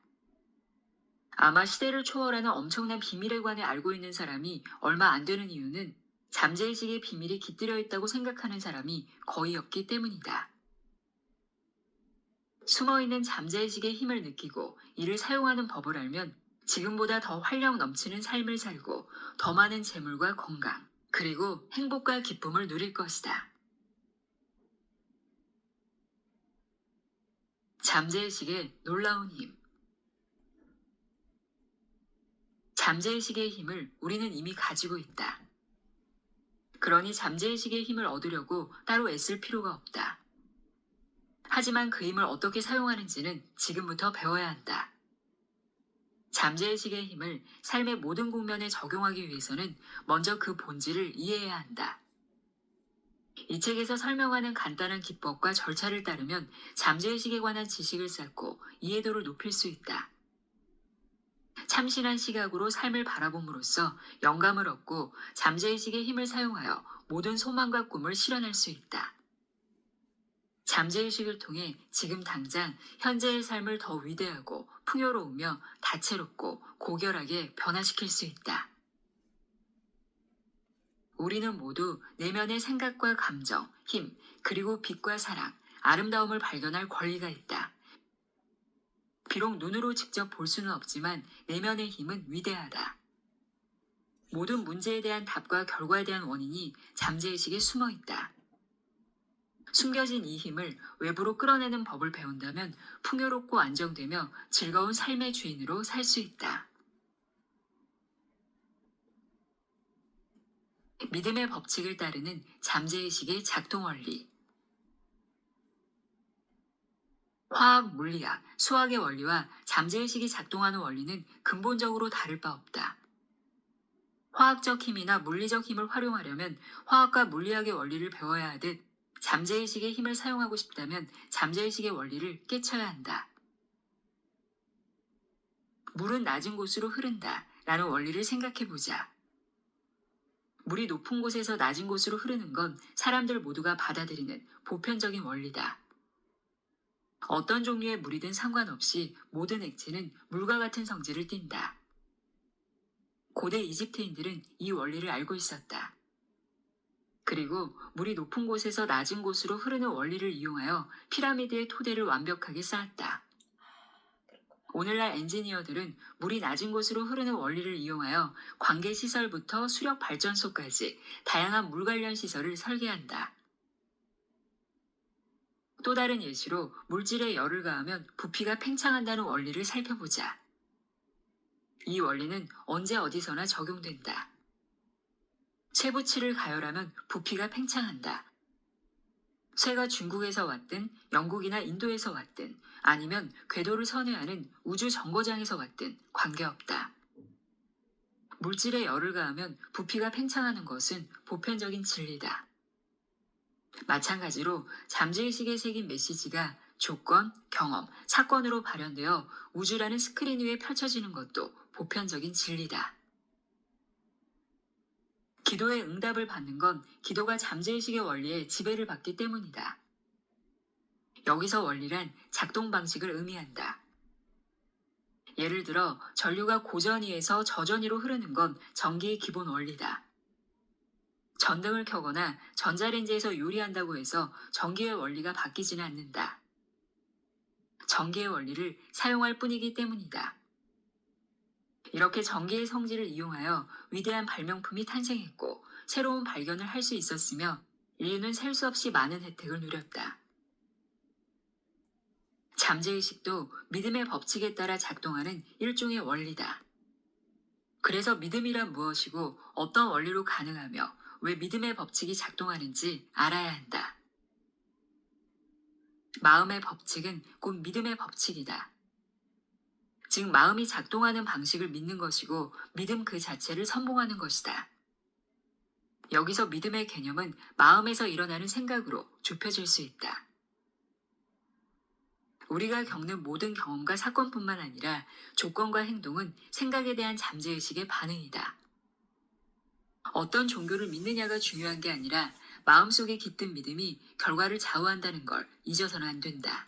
아마 시대를 초월하는 엄청난 비밀에 관해 알고 있는 사람이 얼마 안 되는 이유는 잠재의식의 비밀이 깃들여 있다고 생각하는 사람이 거의 없기 때문이다. 숨어있는 잠재의식의 힘을 느끼고 이를 사용하는 법을 알면 지금보다 더 활력 넘치는 삶을 살고 더 많은 재물과 건강, 그리고 행복과 기쁨을 누릴 것이다. 잠재의식의 놀라운 힘. 잠재의식의 힘을 우리는 이미 가지고 있다. 그러니 잠재의식의 힘을 얻으려고 따로 애쓸 필요가 없다. 하지만 그 힘을 어떻게 사용하는지는 지금부터 배워야 한다. 잠재의식의 힘을 삶의 모든 국면에 적용하기 위해서는 먼저 그 본질을 이해해야 한다. 이 책에서 설명하는 간단한 기법과 절차를 따르면 잠재의식에 관한 지식을 쌓고 이해도를 높일 수 있다. 참신한 시각으로 삶을 바라봄으로써 영감을 얻고 잠재의식의 힘을 사용하여 모든 소망과 꿈을 실현할 수 있다. 잠재의식을 통해 지금 당장 현재의 삶을 더 위대하고 풍요로우며 다채롭고 고결하게 변화시킬 수 있다. 우리는 모두 내면의 생각과 감정, 힘, 그리고 빛과 사랑, 아름다움을 발견할 권리가 있다. 비록 눈으로 직접 볼 수는 없지만 내면의 힘은 위대하다. 모든 문제에 대한 답과 결과에 대한 원인이 잠재의식에 숨어 있다. 숨겨진 이 힘을 외부로 끌어내는 법을 배운다면 풍요롭고 안정되며 즐거운 삶의 주인으로 살 수 있다. 믿음의 법칙을 따르는 잠재의식의 작동 원리. 화학, 물리학, 수학의 원리와 잠재의식이 작동하는 원리는 근본적으로 다를 바 없다. 화학적 힘이나 물리적 힘을 활용하려면 화학과 물리학의 원리를 배워야 하듯 잠재의식의 힘을 사용하고 싶다면 잠재의식의 원리를 깨쳐야 한다. 물은 낮은 곳으로 흐른다 라는 원리를 생각해보자. 물이 높은 곳에서 낮은 곳으로 흐르는 건 사람들 모두가 받아들이는 보편적인 원리다. 어떤 종류의 물이든 상관없이 모든 액체는 물과 같은 성질을 띈다. 고대 이집트인들은 이 원리를 알고 있었다. 그리고 물이 높은 곳에서 낮은 곳으로 흐르는 원리를 이용하여 피라미드의 토대를 완벽하게 쌓았다. 오늘날 엔지니어들은 물이 낮은 곳으로 흐르는 원리를 이용하여 관계시설부터 수력발전소까지 다양한 물 관련 시설을 설계한다. 또 다른 예시로 물질에 열을 가하면 부피가 팽창한다는 원리를 살펴보자. 이 원리는 언제 어디서나 적용된다. 쇠붙이를 가열하면 부피가 팽창한다. 쇠가 중국에서 왔든 영국이나 인도에서 왔든 아니면 궤도를 선회하는 우주 정거장에서 왔든 관계없다. 물질에 열을 가하면 부피가 팽창하는 것은 보편적인 진리다. 마찬가지로 잠재의식에 새긴 메시지가 조건, 경험, 사건으로 발현되어 우주라는 스크린 위에 펼쳐지는 것도 보편적인 진리다. 기도의 응답을 받는 건 기도가 잠재의식의 원리에 지배를 받기 때문이다. 여기서 원리란 작동 방식을 의미한다. 예를 들어 전류가 고전위에서 저전위로 흐르는 건 전기의 기본 원리다. 전등을 켜거나 전자레인지에서 요리한다고 해서 전기의 원리가 바뀌지는 않는다. 전기의 원리를 사용할 뿐이기 때문이다. 이렇게 전기의 성질을 이용하여 위대한 발명품이 탄생했고 새로운 발견을 할 수 있었으며 인류는 셀 수 없이 많은 혜택을 누렸다. 잠재의식도 믿음의 법칙에 따라 작동하는 일종의 원리다. 그래서 믿음이란 무엇이고 어떤 원리로 가능하며 왜 믿음의 법칙이 작동하는지 알아야 한다. 마음의 법칙은 곧 믿음의 법칙이다. 즉 마음이 작동하는 방식을 믿는 것이고 믿음 그 자체를 선봉하는 것이다. 여기서 믿음의 개념은 마음에서 일어나는 생각으로 좁혀질 수 있다. 우리가 겪는 모든 경험과 사건뿐만 아니라 조건과 행동은 생각에 대한 잠재의식의 반응이다. 어떤 종교를 믿느냐가 중요한 게 아니라 마음속에 깃든 믿음이 결과를 좌우한다는 걸 잊어서는 안 된다.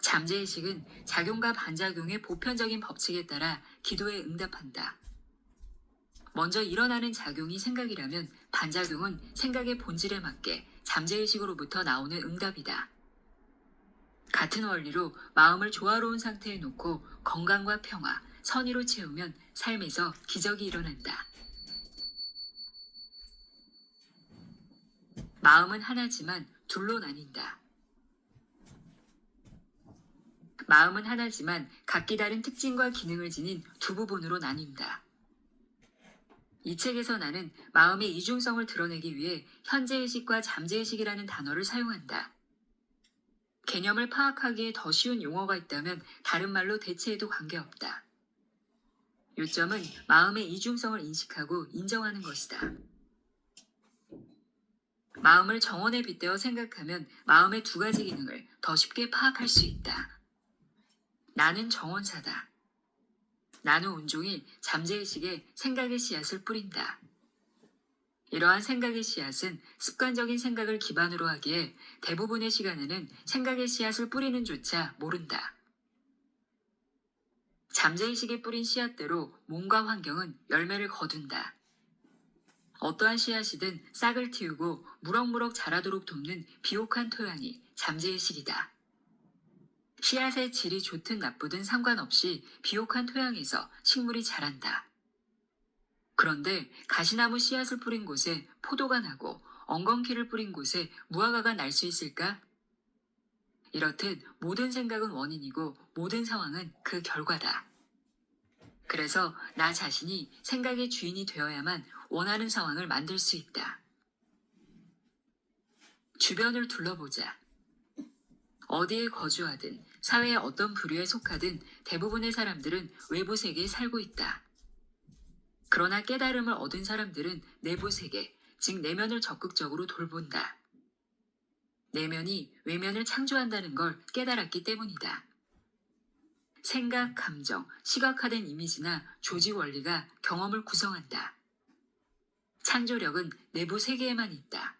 잠재의식은 작용과 반작용의 보편적인 법칙에 따라 기도에 응답한다. 먼저 일어나는 작용이 생각이라면 반작용은 생각의 본질에 맞게 잠재의식으로부터 나오는 응답이다. 같은 원리로 마음을 조화로운 상태에 놓고 건강과 평화, 선의로 채우면 삶에서 기적이 일어난다. 마음은 하나지만 둘로 나뉜다. 마음은 하나지만 각기 다른 특징과 기능을 지닌 두 부분으로 나뉜다. 이 책에서 나는 마음의 이중성을 드러내기 위해 현재의식과 잠재의식이라는 단어를 사용한다. 개념을 파악하기에 더 쉬운 용어가 있다면 다른 말로 대체해도 관계없다. 요점은 마음의 이중성을 인식하고 인정하는 것이다. 마음을 정원에 빗대어 생각하면 마음의 두 가지 기능을 더 쉽게 파악할 수 있다. 나는 정원사다. 나는 온종일 잠재의식에 생각의 씨앗을 뿌린다. 이러한 생각의 씨앗은 습관적인 생각을 기반으로 하기에 대부분의 시간에는 생각의 씨앗을 뿌리는 조차 모른다. 잠재의식에 뿌린 씨앗대로 몸과 환경은 열매를 거둔다. 어떠한 씨앗이든 싹을 틔우고 무럭무럭 자라도록 돕는 비옥한 토양이 잠재의식이다. 씨앗의 질이 좋든 나쁘든 상관없이 비옥한 토양에서 식물이 자란다. 그런데 가시나무 씨앗을 뿌린 곳에 포도가 나고 엉겅퀴를 뿌린 곳에 무화과가 날 수 있을까? 이렇듯 모든 생각은 원인이고 모든 상황은 그 결과다. 그래서 나 자신이 생각의 주인이 되어야만 원하는 상황을 만들 수 있다. 주변을 둘러보자. 어디에 거주하든 사회의 어떤 부류에 속하든 대부분의 사람들은 외부 세계에 살고 있다. 그러나 깨달음을 얻은 사람들은 내부 세계, 즉 내면을 적극적으로 돌본다. 내면이 외면을 창조한다는 걸 깨달았기 때문이다. 생각, 감정, 시각화된 이미지나 조직 원리가 경험을 구성한다. 창조력은 내부 세계에만 있다.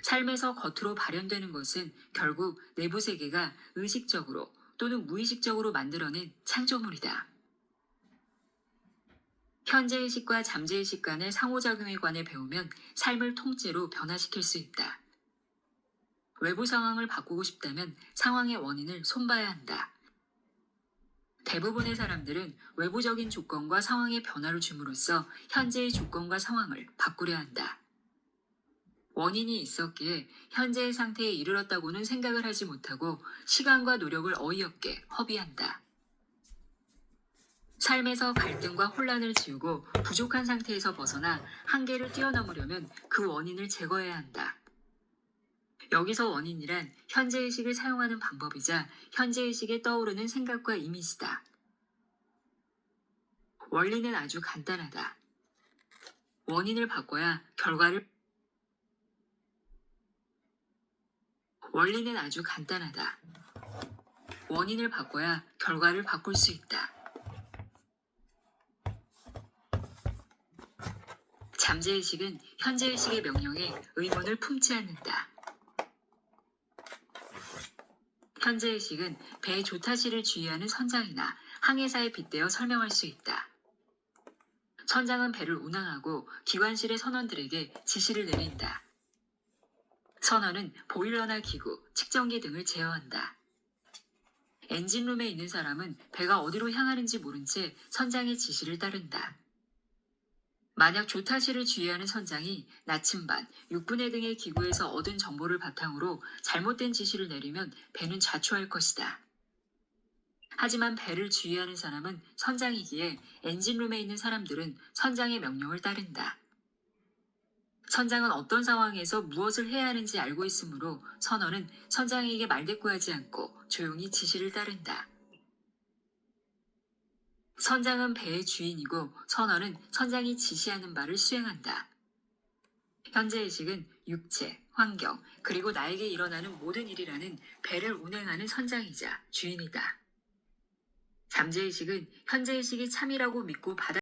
삶에서 겉으로 발현되는 것은 결국 내부 세계가 의식적으로 또는 무의식적으로 만들어낸 창조물이다. 현재의식과 잠재의식 간의 상호작용에 관해 배우면 삶을 통째로 변화시킬 수 있다. 외부 상황을 바꾸고 싶다면 상황의 원인을 손봐야 한다. 대부분의 사람들은 외부적인 조건과 상황의 변화를 줌으로써 현재의 조건과 상황을 바꾸려 한다. 원인이 있었기에 현재의 상태에 이르렀다고는 생각을 하지 못하고 시간과 노력을 어이없게 허비한다. 삶에서 갈등과 혼란을 지우고 부족한 상태에서 벗어나 한계를 뛰어넘으려면 그 원인을 제거해야 한다. 여기서 원인이란 현재의식을 사용하는 방법이자 현재의식에 떠오르는 생각과 이미지다. 원리는 아주 간단하다. 원인을 바꿔야 결과를 원리는 아주 간단하다. 원인을 바꿔야 결과를 바꿀 수 있다. 잠재의식은 현재의식의 명령에 의문을 품지 않는다. 현재의식은 배의 조타시를 주의하는 선장이나 항해사에 빗대어 설명할 수 있다. 선장은 배를 운항하고 기관실의 선원들에게 지시를 내린다. 선원은 보일러나 기구, 측정기 등을 제어한다. 엔진룸에 있는 사람은 배가 어디로 향하는지 모른 채 선장의 지시를 따른다. 만약 조타시를 주의하는 선장이 나침반, 육분해 등의 기구에서 얻은 정보를 바탕으로 잘못된 지시를 내리면 배는 좌초할 것이다. 하지만 배를 주의하는 사람은 선장이기에 엔진룸에 있는 사람들은 선장의 명령을 따른다. 선장은 어떤 상황에서 무엇을 해야 하는지 알고 있으므로 선원은 선장에게 말대꾸하지 않고 조용히 지시를 따른다. 선장은 배의 주인이고 선원은 선장이 지시하는 바를 수행한다. 현재의식은 육체, 환경, 그리고 나에게 일어나는 모든 일이라는 배를 운행하는 선장이자 주인이다. 잠재의식은 현재의식이 참이라고 믿고